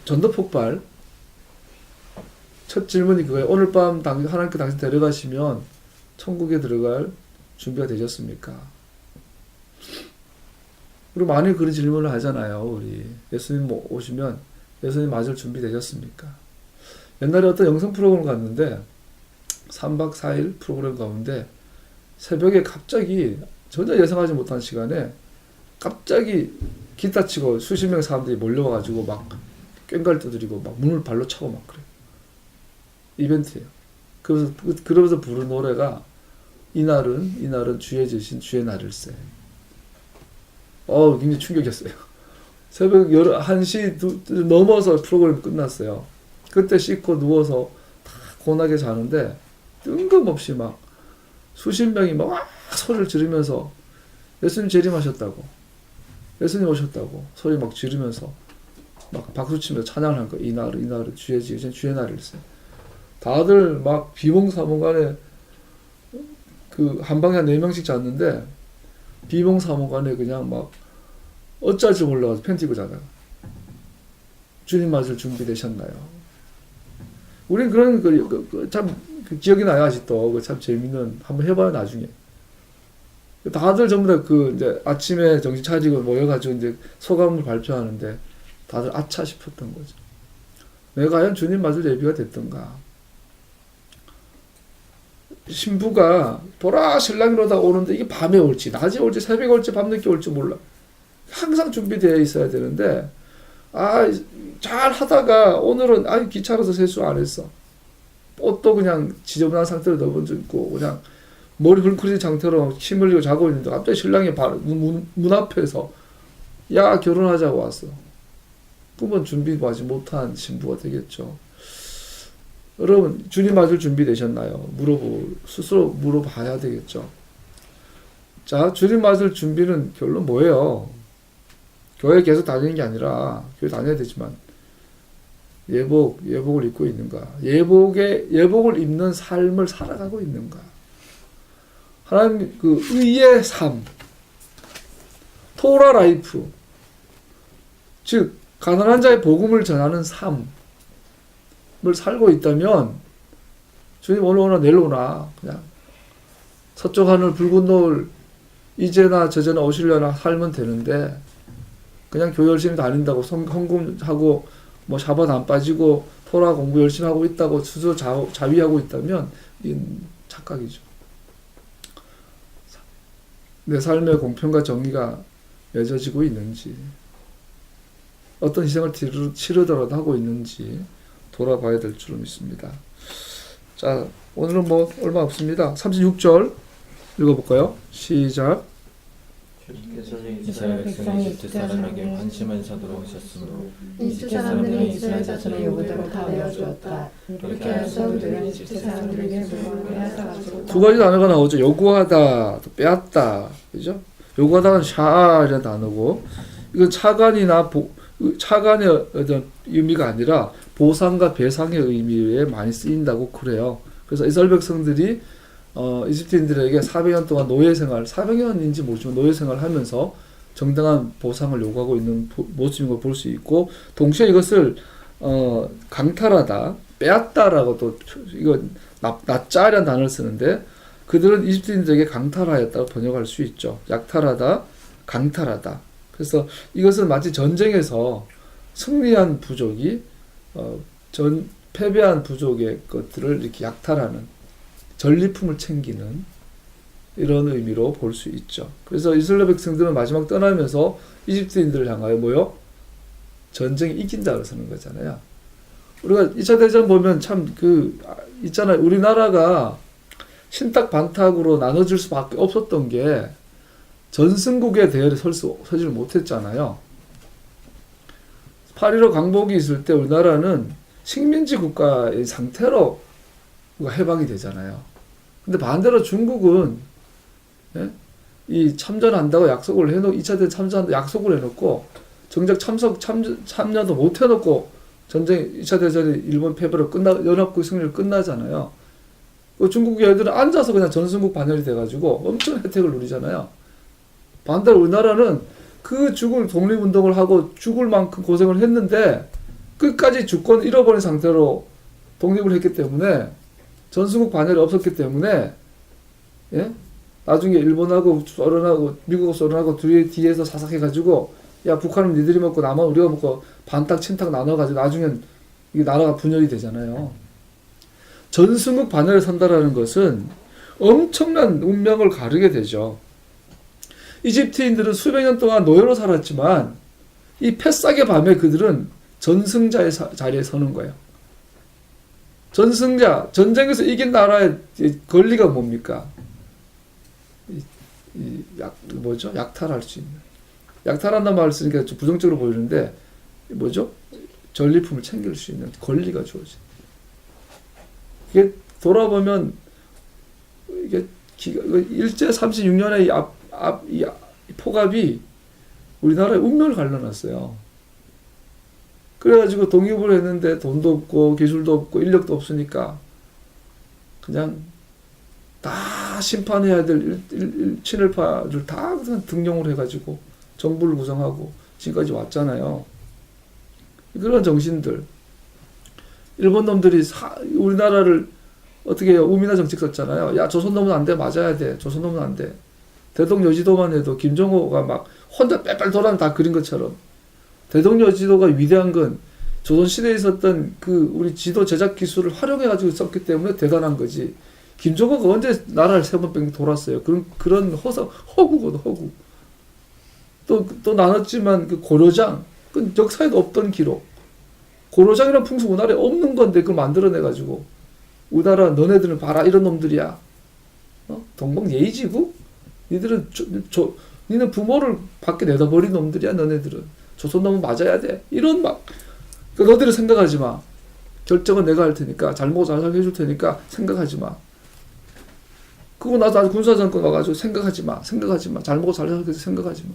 전도 폭발. 첫 질문이 그거예요. 오늘 밤 하나님께 당신 데려가시면 천국에 들어갈 준비가 되셨습니까? 우리 많이 그런 질문을 하잖아요. 우리 예수님 오시면 예수님 맞을 준비 되셨습니까? 옛날에 어떤 영상 프로그램을 갔는데 3박 4일 프로그램 가운데 새벽에 갑자기 전혀 예상하지 못한 시간에 갑자기 기타 치고 수십 명의 사람들이 몰려와가지고 막 꽹갈 두드리고 막 문을 발로 차고 막 그래요. 이벤트예요. 그러면서 부른 노래가 이날은 주의 지신 주의 날일세. 굉장히 충격이었어요. 새벽 1시 넘어서 프로그램이 끝났어요. 그때 씻고 누워서 다 고나게 자는데 뜬금없이 막 수십 명이 막 소리를 지르면서 예수님 재림하셨다고, 예수님 오셨다고 소리 막 지르면서 막 박수치면서 찬양을 한 거예요. 이날은 주의 지신 주의 날일세. 다들 막 비몽사몽간에 한 방에 한 4명씩 잤는데 비몽사몽간에 그냥 막 어쩔지 몰라서 팬티 입고 자다가 주님 맞을 준비되셨나요? 우린 그런 참 기억이 나요. 아직도 참 재밌는, 한번 해봐요 나중에. 다들 전부 다 그 이제 아침에 정신 차리고 모여가지고 이제 소감을 발표하는데 다들 아차 싶었던 거죠. 내가 과연 주님 맞을 예비가 됐던가. 신부가 보라 신랑이로다 오는데 이게 밤에 올지 낮에 올지 새벽에 올지 밤늦게 올지 몰라. 항상 준비되어 있어야 되는데 잘 하다가 오늘은 귀찮아서 세수 안 했어. 옷도 그냥 지저분한 상태로 넣어주고 그냥 머리 훌크린 상태로 침 흘리고 자고 있는데 갑자기 신랑이 문 앞에서 야 결혼하자고 왔어. 그러면 준비하지 못한 신부가 되겠죠. 여러분 주님 맞을 준비 되셨나요? 스스로 물어봐야 되겠죠. 자, 주님 맞을 준비는 결론 뭐예요? 교회 계속 다니는 게 아니라 교회 다녀야 되지만 예복을 입고 있는가? 예복을 입는 삶을 살아가고 있는가? 하나님 그 의의 삶, 토라 라이프, 즉 가난한 자의 복음을 전하는 삶을 살고 있다면 주님 오늘 오나 내일 오나 그냥 서쪽 하늘 붉은 노을 이제나 저제나 오시려나 살면 되는데 그냥 교회 열심히 다닌다고 헌금하고 뭐 샤bat 안 빠지고 토라 공부 열심히 하고 있다고 스스로 자위하고 있다면 이건 착각이죠. 내 삶의 공평과 정의가 맺어지고 있는지 어떤 희생을 치르더라도 하고 있는지 돌아봐야 될 줄로 믿습니다. 자, 오늘은 뭐 얼마 없습니다. 36절 읽어볼까요? 시작. 주께서 이스라엘 백성이 이집트 사람에게 관심을 사도록 하셨으므로 이집트 사람들은 이스라엘 자손의 요구대로 다 내어주었다. 이렇게 해서 그들은 이집트 사람들에게 물건을 빼앗아가지고 두 가지 단어가 나오죠. 요구하다, 또 빼앗다, 그죠? 요구하다는 샤라는 단어고, 이건 차관의 어떤 의미가 아니라 보상과 배상의 의미에 많이 쓰인다고 그래요. 그래서 이스라엘 백성들이 이집트인들에게 400년 동안 노예 생활, 400년인지 모르지만 노예 생활을 하면서 정당한 보상을 요구하고 있는 모습인 걸 볼 수 있고, 동시에 이것을 강탈하다, 빼앗다라고 또 이거 낫짜라는 단어를 쓰는데 그들은 이집트인들에게 강탈하였다고 번역할 수 있죠. 약탈하다, 강탈하다. 그래서 이것은 마치 전쟁에서 승리한 부족이 패배한 부족의 것들을 이렇게 약탈하는, 전리품을 챙기는 이런 의미로 볼 수 있죠. 그래서 이스라엘 백성들은 마지막 떠나면서 이집트인들을 향하여 뭐요? 전쟁에 이긴다고 쓰는 거잖아요. 우리가 2차 대전 보면 참 있잖아요. 우리나라가 신탁 반탁으로 나눠질 수밖에 없었던 게 전승국의 대열에 서지를 못했잖아요. 8.15 강복이 있을 때 우리나라는 식민지 국가의 상태로 해방이 되잖아요. 근데 반대로 중국은 이 참전한다고 약속을 해놓고 2차 대전 참전한다고 약속을 해놓고 정작 참여도 못 해놓고 전쟁 2차 대전이 일본 패배로 연합국 승리로 끝나잖아요. 중국 애들은 앉아서 그냥 전승국 반열이 돼가지고 엄청 혜택을 누리잖아요. 반대로 우리나라는 그 죽을 독립운동을 하고 죽을 만큼 고생을 했는데 끝까지 주권 잃어버린 상태로 독립을 했기 때문에 전승국 반열이 없었기 때문에 나중에 일본하고 소련하고 미국하고 소련하고 뒤에서 사삭해가지고 야 북한은 니들이 먹고 남은 우리가 먹고 반탁 친탁 나눠가지고 나중엔 이 나라가 분열이 되잖아요. 전승국 반열에 선다라는 것은 엄청난 운명을 가르게 되죠. 이집트인들은 수백 년 동안 노예로 살았지만 이 패싹의 밤에 그들은 전승자의 자리에 서는 거예요. 전승자, 전쟁에서 이긴 나라의 권리가 뭡니까? 약탈할 수 있는. 약탈한다는 말을 쓰니까 좀 부정적으로 보이는데, 전리품을 챙길 수 있는 권리가 주어진. 이게 돌아보면, 이게 일제 36년의 이 폭압이 우리나라의 운명을 갈라놨어요. 그래가지고 독립을 했는데 돈도 없고 기술도 없고 인력도 없으니까 그냥 다 심판해야 될 친일파를 다 등용을 해가지고 정부를 구성하고 지금까지 왔잖아요. 그런 정신들. 일본 놈들이 우리나라를 어떻게 해요? 우민화 정책 썼잖아요. 야, 조선 놈은 안 돼. 맞아야 돼. 조선 놈은 안 돼. 대동여지도만 해도 김정호가 막 혼자 빼빨 돌아면 다 그린 것처럼 대동여지도가 위대한 건 조선시대에 있었던 그 우리 지도 제작 기술을 활용해가지고 썼기 때문에 대단한 거지. 김정호가 언제 나라를 세 번 뺑 돌았어요. 그런 허구거든, 허구. 또 나눴지만 그 고려장, 그 역사에도 없던 기록. 고려장이라는 풍습 우리나라에 없는 건데 그걸 만들어내가지고 우리나라 너네들은 봐라 이런 놈들이야. 동방예의지국? 니들은 니는 부모를 밖에 내다버린 놈들이야. 너네들은 조선놈은 맞아야 돼. 이런 막 너희들은 생각하지 마. 결정은 내가 할 테니까 잘못 잘 해줄 테니까 생각하지 마. 그거 나도 군사정권 와가지고 생각하지 마. 잘못 잘 해줄 테니까 생각하지 마.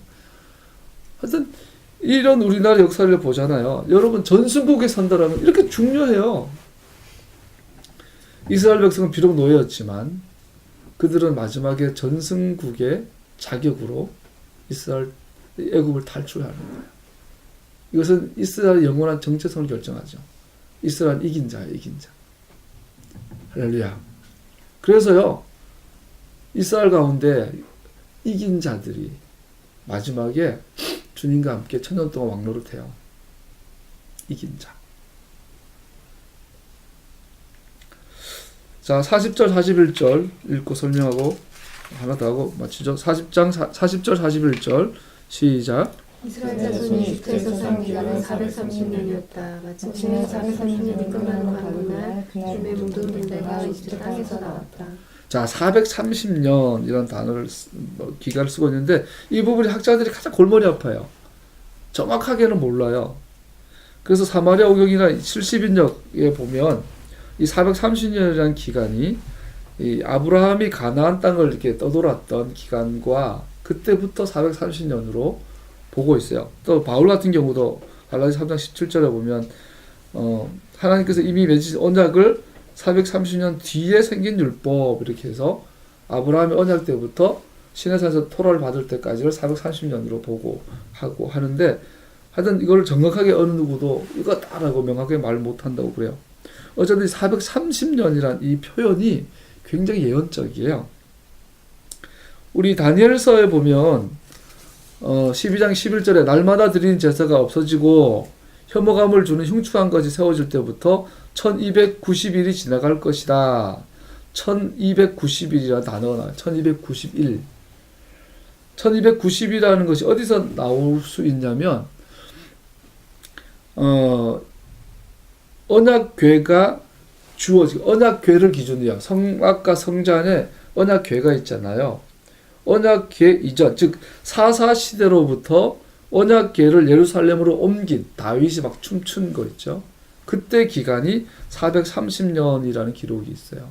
하여튼 이런 우리나라 역사를 보잖아요. 여러분 전승국에 산다라면 이렇게 중요해요. 이스라엘 백성은 비록 노예였지만 그들은 마지막에 전승국의 자격으로 이스라엘 애굽을 탈출하는 거예요. 이것은 이스라엘의 영원한 정체성을 결정하죠. 이스라엘 이긴 자예요. 이긴 자. 할렐루야. 그래서요. 이스라엘 가운데 이긴 자들이 마지막에 주님과 함께 천년 동안 왕노릇해요. 이긴 자. 자, 40절 41절 읽고 설명하고 하나 더 하고 마치죠. 40절 41절 시작. 이스라엘 자손이 이집트에서 산 기간은 430년이었다. 마침내 430년이 끝나는 가는날 주의 모든 군대가 이집트 땅에서 나왔다. 자, 430년이라는 단어를 기간을 쓰고 있는데 이 부분이 학자들이 가장 골머리 아파요. 정확하게는 몰라요. 그래서 사마리아 오경이나 70인역에 보면 이 430년이라는 기간이 이 아브라함이 가나안 땅을 이렇게 떠돌았던 기간과 그때부터 430년으로 보고 있어요. 또 바울 같은 경우도 갈라디아 3장 17절에 보면 하나님께서 이미 맺으신 언약을 430년 뒤에 생긴 율법 이렇게 해서 아브라함의 언약 때부터 시내산에서 토라를 받을 때까지를 430년으로 보고 하고 하는데 하여튼 이걸 정확하게 어느 누구도 이거다라고 명확하게 말 못한다고 그래요. 어쨌든 430년이란 이 표현이 굉장히 예언적이에요. 우리 다니엘서에 보면 12장 11절에 날마다 드리는 제사가 없어지고 혐오감을 주는 흉측한 것이 세워질 때부터 1290일이 지나갈 것이다. 1290일이라는 단어가 나와요. 1291. 1290이라는 것이 어디서 나올 수 있냐면 언약궤가 주어지고 언약궤를 기준으로 성막과 성전에 언약궤가 있잖아요. 언약궤 이전 즉 사사 시대로부터 언약궤를 예루살렘으로 옮긴 다윗이 막 춤춘 거 있죠. 그때 기간이 430년이라는 기록이 있어요.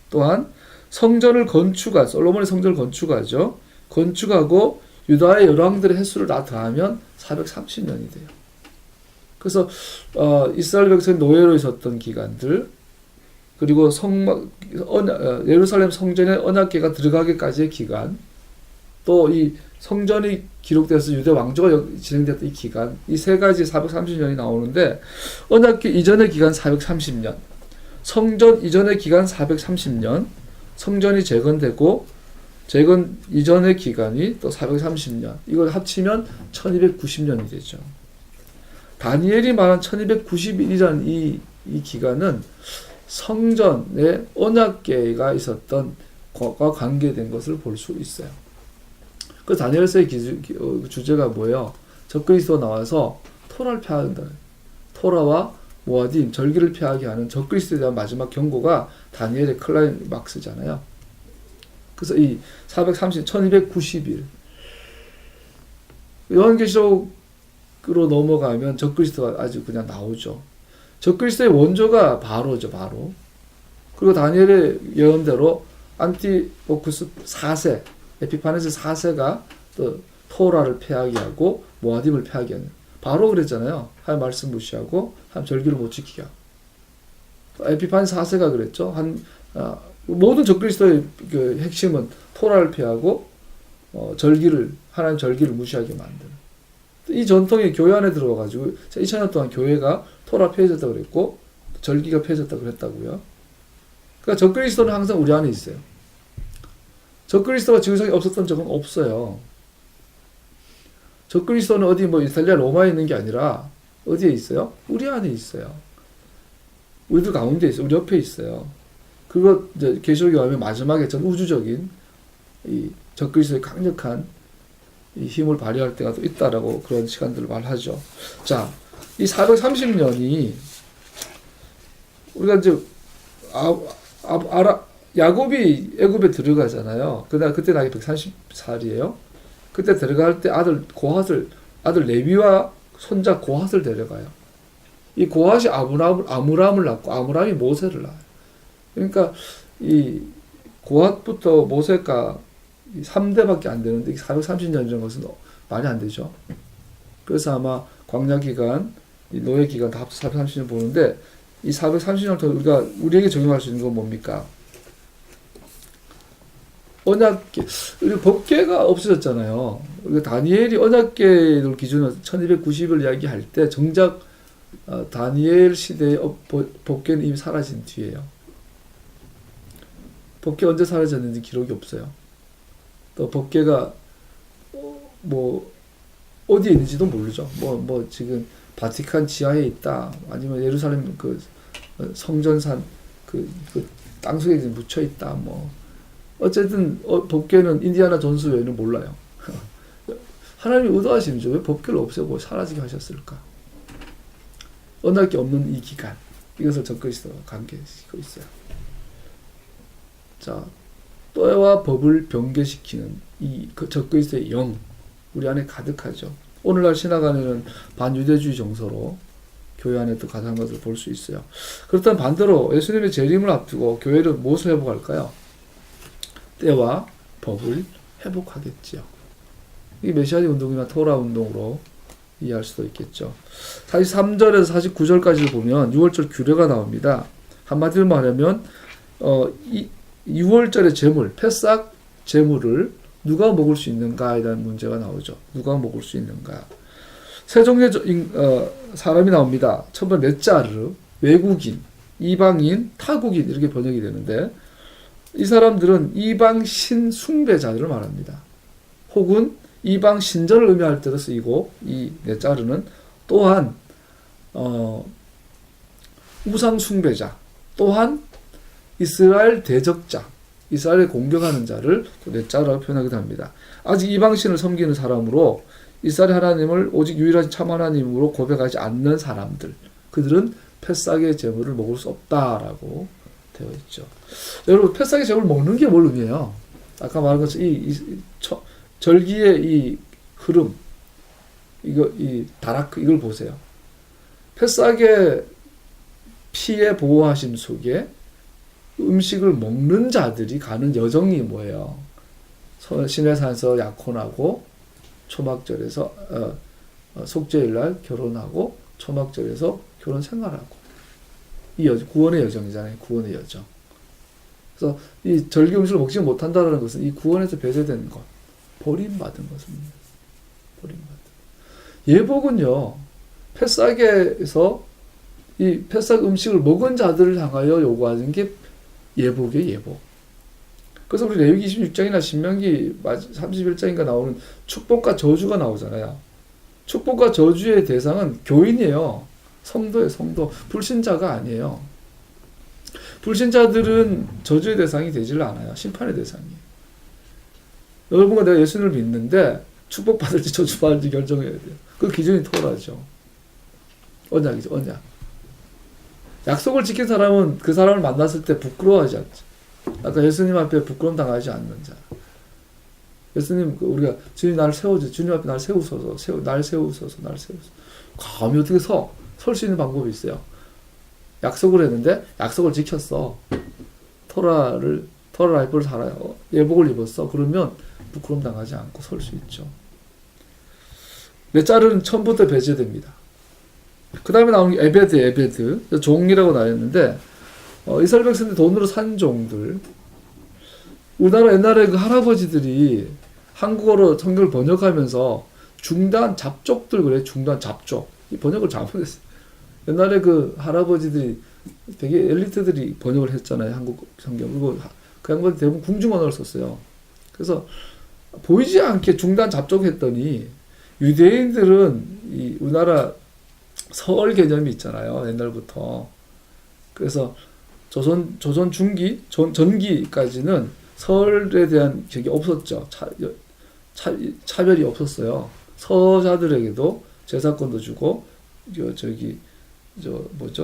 또한 성전을 건축한 솔로몬의 성전을 건축하죠. 건축하고 유다의 열왕들의 횟수를 다 더하면 430년이 돼요. 그래서 이스라엘 백성이 노예로 있었던 기간들 그리고 예루살렘 성전에 언약궤가 들어가기까지의 기간 또 이 성전이 기록돼서 유대 왕조가 진행됐던 이 기간 이 세 가지 430년이 나오는데 언약궤 이전의 기간 430년 성전 이전의 기간 430년 성전이 재건되고 재건 이전의 기간이 또 430년 이걸 합치면 1290년이 되죠. 다니엘이 말한 1291이라는 이 기간은 성전에 언약궤가 있었던 것과 관계된 것을 볼 수 있어요. 그 다니엘서의 주제가 뭐예요? 적그리스도 나와서 토라를 폐한다. 토라와 모아dim, 절기를 폐하게 하는 적그리스도에 대한 마지막 경고가 다니엘의 클라이막스잖아요. 그래서 이 1290일 요한계시록으로 넘어가면 적그리스도가 아주 그냥 나오죠. 적그리스도의 원조가 바로죠, 바로. 그리고 다니엘의 예언대로 안티오쿠스 4세, 에피파네스 4세가 또 토라를 폐하게 하고 모아딤을 폐하게 하는. 바로 그랬잖아요. 하나님 말씀 무시하고 하나님 절기를 못 지키게 하고. 에피파네스 4세가 그랬죠. 모든 적그리스도의 그 핵심은 토라를 폐하고 하나님 절기를 무시하게 만드는. 이 전통이 교회 안에 들어와가지고 2000년 동안 교회가 토라 폐해졌다고 그랬고 절기가 폐해졌다고 그랬다고요. 그러니까 적그리스도는 항상 우리 안에 있어요. 적그리스도가 지구상에 없었던 적은 없어요. 적그리스도는 어디 뭐 이탈리아 로마에 있는 게 아니라 어디에 있어요? 우리 안에 있어요. 우리들 가운데 있어요. 우리 옆에 있어요. 그거 이제 계시록에 가면 마지막에 전 우주적인 이 적그리스도의 강력한 이 힘을 발휘할 때가 또 있다라고 그런 시간들을 말하죠. 자, 이 430년이 우리가 이제 야곱이 애굽에 들어가잖아요. 그때 나이 130살이에요. 그때 들어갈 때 아들 레위와 손자 고핫을 데려가요. 이 고핫이 아므람을 낳고 아므람이 모세를 낳아요. 그러니까 이 고핫부터 모세가 3대밖에 안 되는데 430년이라는 것은 말이 안 되죠. 그래서 아마 광야 기간, 이 노예 기간 다 합쳐 430년 보는데 이 430년을 통해 우리에게 적용할 수 있는 건 뭡니까? 언약계, 우리 법계가 없어졌잖아요. 우리가 다니엘이 언약계를 기준으로 1290을 이야기할 때 정작 다니엘 시대의 법계는 이미 사라진 뒤에요. 법계 언제 사라졌는지 기록이 없어요. 또 법계가 뭐 어디에 있는지도 모르죠. 뭐 지금 바티칸 지하에 있다, 아니면 예루살렘 그 성전산 그 땅속에 묻혀 있다, 뭐 어쨌든 법계는 인디아나 존스 외에는 몰라요. 하나님이 의도하시는지 왜 법계를 없애고 사라지게 하셨을까? 언약이 없는 이 기간, 이것을 적그리스도와 관계시키고 있어요. 자, 때와 법을 병개시키는 이 적그리스도의 영, 우리 안에 가득하죠. 오늘날 신학 안에는 반유대주의 정서로 교회 안에 또 가득한 것을 볼 수 있어요. 그렇다면 반대로 예수님의 재림을 앞두고 교회를 무엇을 회복할까요? 때와 법을 회복하겠지요. 이게 메시아닉 운동이나 토라 운동으로 이해할 수도 있겠죠. 43절에서 49절까지 보면 6월절 규례가 나옵니다. 한마디로 말하면 6월절의 제물, 패삭 제물을 누가 먹을 수 있는가에 대한 문제가 나오죠. 누가 먹을 수 있는가. 세 종류의 사람이 나옵니다. 첫 번째 네짜르, 외국인, 이방인, 타국인 이렇게 번역이 되는데 이 사람들은 이방 신 숭배자들을 말합니다. 혹은 이방 신전을 의미할 때도 쓰이고 이 네짜르는 또한 우상 숭배자, 또한 이스라엘 대적자, 이스라엘을 공격하는 자를 네짜르라고 표현하기도 합니다. 아직 이방신을 섬기는 사람으로 이스라엘 하나님을 오직 유일하신 참 하나님으로 고백하지 않는 사람들, 그들은 패삭의 제물을 먹을 수 없다라고 되어 있죠. 여러분, 패삭의 제물을 먹는 게 뭘 의미해요? 아까 말한 것처럼 절기의 이 흐름, 이 다라크, 이걸 보세요. 패삭의 피의 보호하심 속에 음식을 먹는 자들이 가는 여정이 뭐예요? 시내산에서 약혼하고 초막절에서 속죄일날 결혼하고 초막절에서 결혼 생활하고 이 구원의 여정이잖아요. 구원의 여정. 그래서 이 절기 음식을 먹지 못한다는 것은 이 구원에서 배제된 것, 버림받은 것입니다. 버림받은. 예복은요, 패삭에서 이 패삭 음식을 먹은 자들을 향하여 요구하는 게 예복이에요, 예복. 그래서 우리 레위기 26장이나 신명기 31장인가 나오는 축복과 저주가 나오잖아요. 축복과 저주의 대상은 교인이에요. 성도예요, 성도. 불신자가 아니에요. 불신자들은 저주의 대상이 되질 않아요. 심판의 대상이에요. 여러분과 내가 예수님을 믿는데 축복받을지 저주받을지 결정해야 돼요. 그 기준이 토라죠. 언약이죠, 언약. 약속을 지킨 사람은 그 사람을 만났을 때 부끄러워하지 않죠. 아까 예수님 앞에 부끄러움 당하지 않는 자. 예수님, 우리가 주님 나를 세워줘. 주님 앞에 나를 세우소서. 날 세우소서. 감히 어떻게 설 수 있는 방법이 있어요. 약속을 했는데 약속을 지켰어. 토라 라이프를 살아요. 예복을 입었어. 그러면 부끄러움 당하지 않고 설 수 있죠. 네짜르는 처음부터 배제됩니다. 그 다음에 나오는 게 에베드. 종이라고 나왔는데, 이스라엘 백성들 돈으로 산 종들. 우리나라 옛날에 그 할아버지들이 한국어로 성경을 번역하면서 중단 잡족들 그래, 중단 잡족. 이 번역을 잘못했어요. 옛날에 그 할아버지들이 되게 엘리트들이 번역을 했잖아요, 한국 성경. 그리고 그 양반이 대부분 궁중 언어를 썼어요. 그래서 보이지 않게 중단 잡족했더니 유대인들은 이 우리나라 설 개념이 있잖아요. 옛날부터. 그래서 조선 중기, 전기까지는 설에 대한 적이 없었죠. 차별이 없었어요. 서자들에게도 제사권도 주고,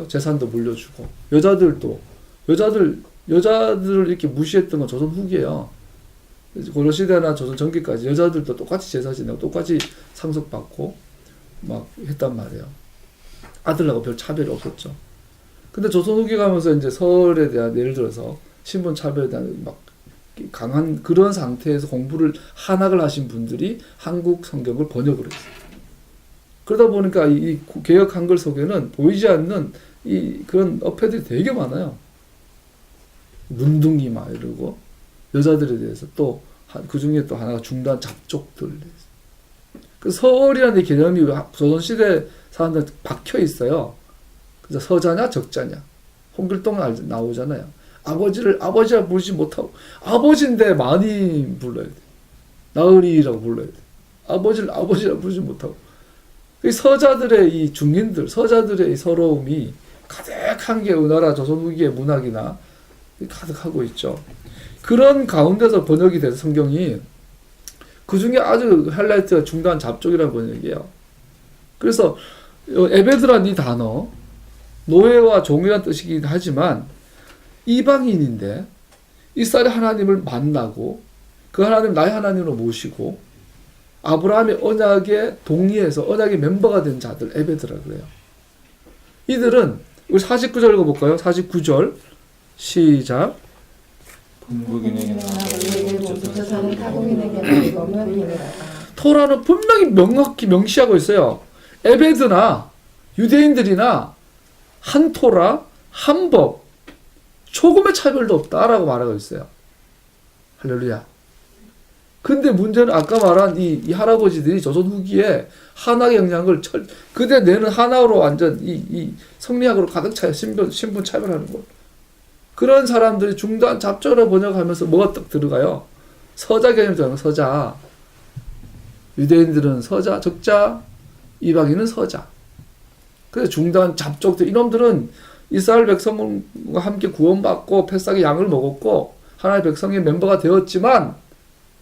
재산도 물려주고, 여자들을 이렇게 무시했던 건 조선 후기예요. 고려시대나 조선 전기까지 여자들도 똑같이 제사 지내고 똑같이 상속받고 막 했단 말이에요. 아들하고 별 차별이 없었죠. 근데 조선 후기 가면서 이제 설에 대한 예를 들어서 신분 차별에 대한 막 강한 그런 상태에서 공부를 한학을 하신 분들이 한국 성경을 번역을 했어요. 그러다 보니까 이 개역 한글 속에는 보이지 않는 이 그런 어폐들이 되게 많아요. 문둥이 막 이러고 여자들에 대해서 또 그 중에 또 하나가 중단 잡족들. 그 설이라는 개념이 조선 시대 사람들 박혀 있어요. 그래서 서자냐 적자냐. 홍길동 나오잖아요. 아버지라 부르지 못하고 아버지인데 많이 불러야 돼. 나으리라고 불러야 돼. 아버지라 부르지 못하고. 이 서자들의 이 중인들, 서자들의 이 서러움이 가득한 게 우리나라 조선 후기의 문학이나 가득하고 있죠. 그런 가운데서 번역이 돼서 성경이 그 중에 아주 하이라이트가 중단 잡족이라는 번역이에요. 그래서 에베드란 이 단어 노예와 종이라는 뜻이긴 하지만 이방인인데 이스라엘 하나님을 만나고 그 하나님 나의 하나님으로 모시고 아브라함의 언약에 동의해서 언약의 멤버가 된 자들 에베드라 그래요. 이들은 우리 49절 읽어볼까요? 49절 시작. 토라는 분명히 명확히 명시하고 있어요. 에베드나 유대인들이나 한 토라, 한 법, 조금의 차별도 없다라고 말하고 있어요. 할렐루야. 근데 문제는 아까 말한 이 할아버지들이 조선 후기에 한학의 영향을 그대 내는 한학으로 완전 이 성리학으로 가득 차요. 신분 차별하는 거. 그런 사람들이 중단 잡조로 번역하면서 뭐가 딱 들어가요? 서자 개념이 들어가요. 서자. 유대인들은 서자, 적자, 이방인은 서자. 그래서 중단 잡족들 이놈들은 이스라엘 백성과 함께 구원받고 패삭의 양을 먹었고 하나의 백성의 멤버가 되었지만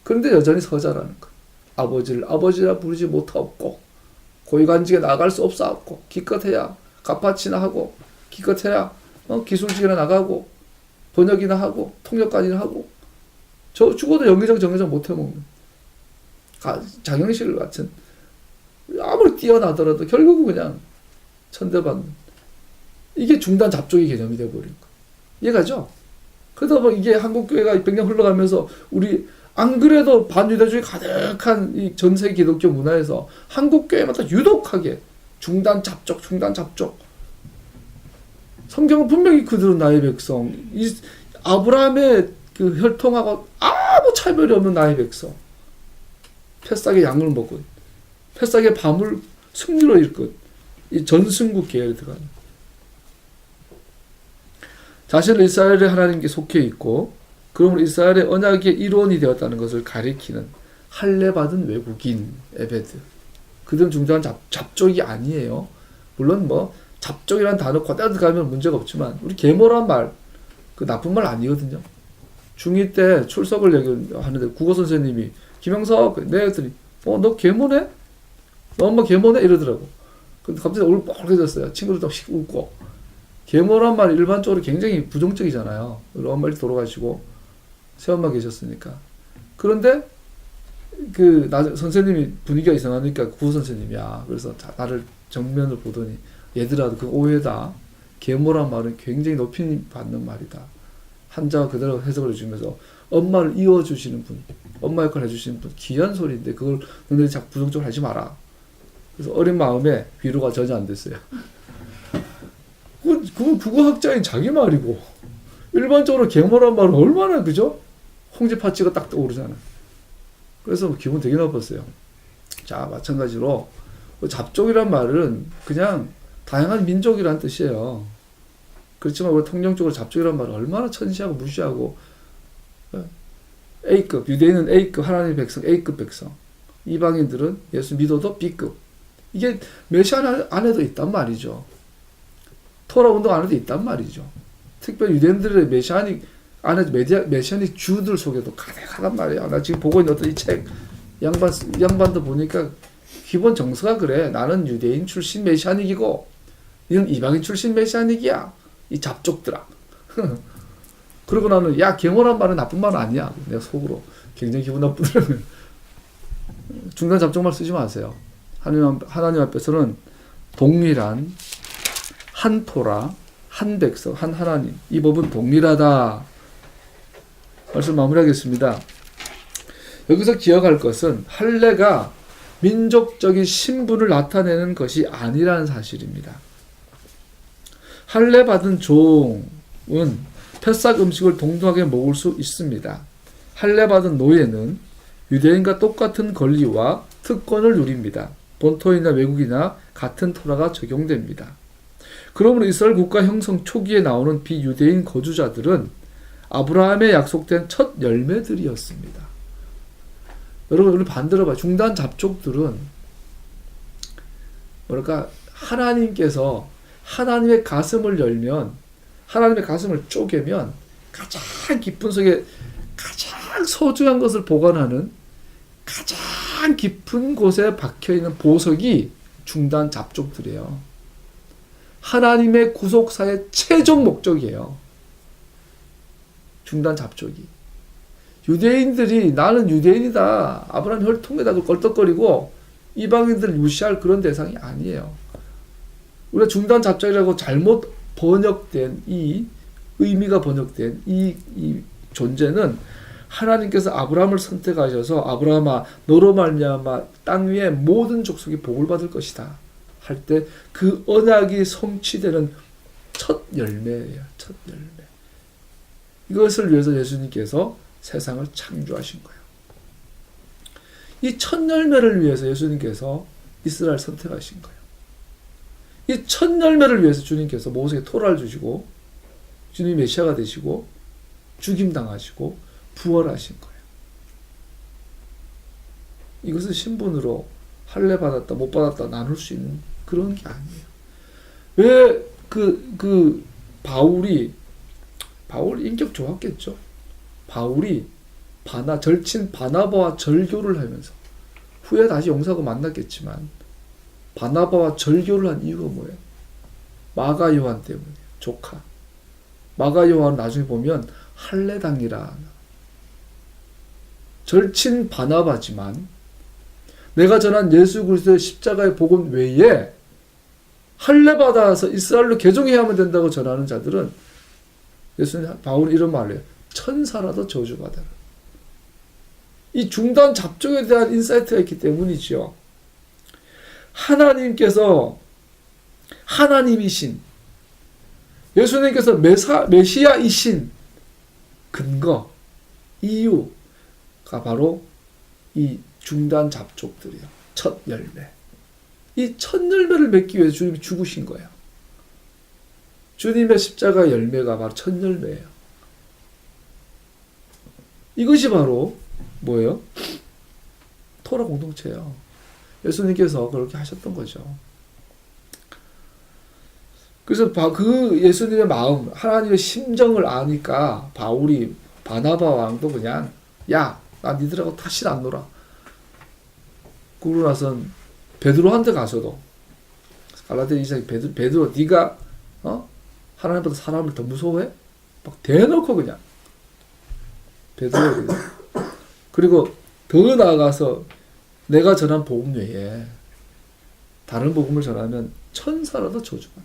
그런데 여전히 서자라는 거. 아버지라 부르지 못하고 고위관직에 나갈 수 없었고 기껏해야 갑파치나 하고 기껏해야 기술직이나 나가고 번역이나 하고 통역까지나 하고 저 죽어도 정의정 못 해먹는 장영실 같은 아무리 뛰어나더라도 결국은 그냥 천대받는 이게 중단 잡족의 개념이 되어버린 거예요. 이해가죠? 그러다 보면 이게 한국교회가 100년 흘러가면서 우리 안 그래도 반유대주의 가득한 이 전세계 기독교 문화에서 한국교회마다 유독하게 중단 잡족 성경은 분명히 그들은 나의 백성 이 아브라함의 그 혈통하고 아무 차별이 없는 나의 백성 패삭의 양을 먹은 패삭의 밤을 승리로 일꾼 이 전승국 계열에 들어가는 자신을 이스라엘의 하나님께 속해 있고 그러므로 이스라엘의 언약의 일원이 되었다는 것을 가리키는 할례받은 외국인 에베드 그들은 중단 잡족이 아니에요. 물론 뭐 잡족이라는 단어 그대로 들어가면 문제가 없지만 우리 계모란 말 그 나쁜 말 아니거든요. 중2 때 출석을 얘기하는데 국어 선생님이 김영석 내 애들이 너 계모네? 너 엄마 계모네? 이러더라고. 근데 갑자기 얼굴 뻘개졌어요. 친구들도 웃고 계모란 말이 일반적으로 굉장히 부정적이잖아요. 우리 엄마 일찍 돌아가시고 새엄마 계셨으니까. 그런데 선생님이 분위기가 이상하니까 국어 선생님이야. 그래서 나를 정면을 보더니 얘들아 그 오해다. 계모란 말은 굉장히 높이 받는 말이다. 한자가 그대로 해석을 해주면서 엄마를 이어주시는 분, 엄마 역할을 해주시는 분 귀한 소리인데 그걸 너네들이 자꾸 부정적으로 하지 마라. 그래서 어린 마음에 위로가 전혀 안 됐어요. 그건 국어학자인 자기 말이고 일반적으로 계모란 말은 얼마나 그죠? 홍지파치가 딱 떠오르잖아. 그래서 기분 되게 나빴어요. 자 마찬가지로 잡족이란 말은 그냥 다양한 민족이란 뜻이에요. 그렇지만 우리 통념적으로 잡족이란 말을 얼마나 천시하고 무시하고 A급, 유대인은 A급, 하나님의 백성 A급 백성, 이방인들은 예수 믿어도 B급. 이게 메시아 안에도 있단 말이죠. 토라 운동 안에도 있단 말이죠. 특별히 유대인들의 메시아닉 안에 메시아닉 주들 속에도 가득하단 말이야. 나 지금 보고 있는 어떤 이 책 양반도 보니까 기본 정서가 그래. 나는 유대인 출신 메시아닉이고 이건 이방인 출신 메시아닉이야. 이 잡족들아. 그러고 나는 야 경호란 말은 나쁜 말은 아니야. 내가 속으로 굉장히 기분 나쁘더라고요. 중간 잡족말 쓰지 마세요. 하나님 앞에서는 동일한 한 토라, 한 백성, 한 하나님. 이 법은 동일하다. 말씀 마무리하겠습니다. 여기서 기억할 것은 할례가 민족적인 신분을 나타내는 것이 아니라는 사실입니다. 할례 받은 종은 패싹 음식을 동등하게 먹을 수 있습니다. 할례 받은 노예는 유대인과 똑같은 권리와 특권을 누립니다. 본토이나 외국이나 같은 토라가 적용됩니다. 그러므로 이스라엘 국가 형성 초기에 나오는 비유대인 거주자들은 아브라함의 약속된 첫 열매들이었습니다. 여러분 우리 반대로 봐. 중단 잡족들은 뭐랄까 하나님께서 하나님의 가슴을 열면 하나님의 가슴을 쪼개면 가장 깊은 속에 가장 소중한 것을 보관하는 가장 깊은 곳에 박혀있는 보석이 중단 잡족들이에요. 하나님의 구속사의 최종 목적이에요. 중단 잡족이. 유대인들이 나는 유대인이다. 아브라함 혈통에다가 껄떡거리고 이방인들을 무시할 그런 대상이 아니에요. 우리가 중단 잡족이라고 잘못 번역된 의미가 번역된 이 존재는 하나님께서 아브라함을 선택하셔서 아브라함아 너로 말미암아 땅 위의 모든 족속이 복을 받을 것이다 할 때 그 언약이 성취되는 첫 열매예요. 첫 열매. 이것을 위해서 예수님께서 세상을 창조하신 거예요. 이 첫 열매를 위해서 예수님께서 이스라엘 선택하신 거예요. 이 첫 열매를 위해서 주님께서 모세에게 토라를 주시고 주님이 메시아가 되시고 죽임당하시고 부활하신 거예요. 이것은 신분으로 할례 받았다 못 받았다 나눌 수 있는 그런 게 아니에요. 왜 바울 인격 좋았겠죠. 바울이 절친 바나바와 절교를 하면서 후에 다시 용사하고 만났겠지만 바나바와 절교를 한 이유가 뭐예요? 마가 요한 때문이에요. 조카. 마가 요한 나중에 보면 할례당이라. 절친 바나바지만 내가 전한 예수 그리스도의 십자가의 복음 외에 할례 받아서 이스라엘로 개종해야만 된다고 전하는 자들은 예수님 바울은 이런 말을 해요. 천사라도 저주받아라. 이 중단 잡족에 대한 인사이트가 있기 때문이죠. 하나님께서 하나님이신 예수님께서 메시아이신 근거 이유가 바로 이 중단 잡족들이요. 첫 열매. 이 첫 열매를 맺기 위해서 주님이 죽으신 거예요. 주님의 십자가 열매가 바로 첫 열매예요. 이것이 바로 뭐예요? 토라 공동체예요. 예수님께서 그렇게 하셨던 거죠. 그래서 그 예수님의 마음, 하나님의 심정을 아니까 바울이 바나바 왕도 그냥 야, 나 니들하고 다시 안 놀아. 그러고 나선 베드로한테 가서도 갈라디아 2장 베드로 네가 하나님보다 사람을 더 무서워해? 막 대놓고 그냥 베드로 그리고 더 나아가서 내가 전한 복음 외에 다른 복음을 전하면 천사라도 저주받아.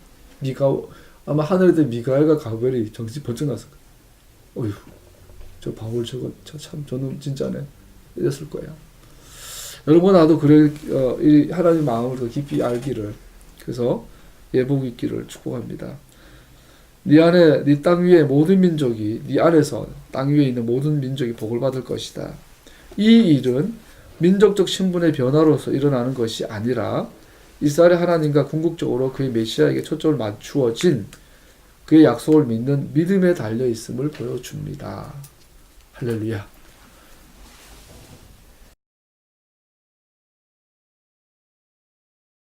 아마 하늘에 든 미가엘과 가브리엘이 정신 번쩍 났을 거야. 어휴, 저 바울 저는 진짜네. 이랬을 거예요. 여러분 나도 이 하나님 마음을 더 깊이 알기를 그래서 예복 있기를 축복합니다. 네 안에 네 땅 위에 모든 민족이 네 안에서 땅 위에 있는 모든 민족이 복을 받을 것이다. 이 일은 민족적 신분의 변화로서 일어나는 것이 아니라 이스라엘의 하나님과 궁극적으로 그의 메시아에게 초점을 맞추어진 그의 약속을 믿는 믿음에 달려 있음을 보여줍니다. 할렐루야.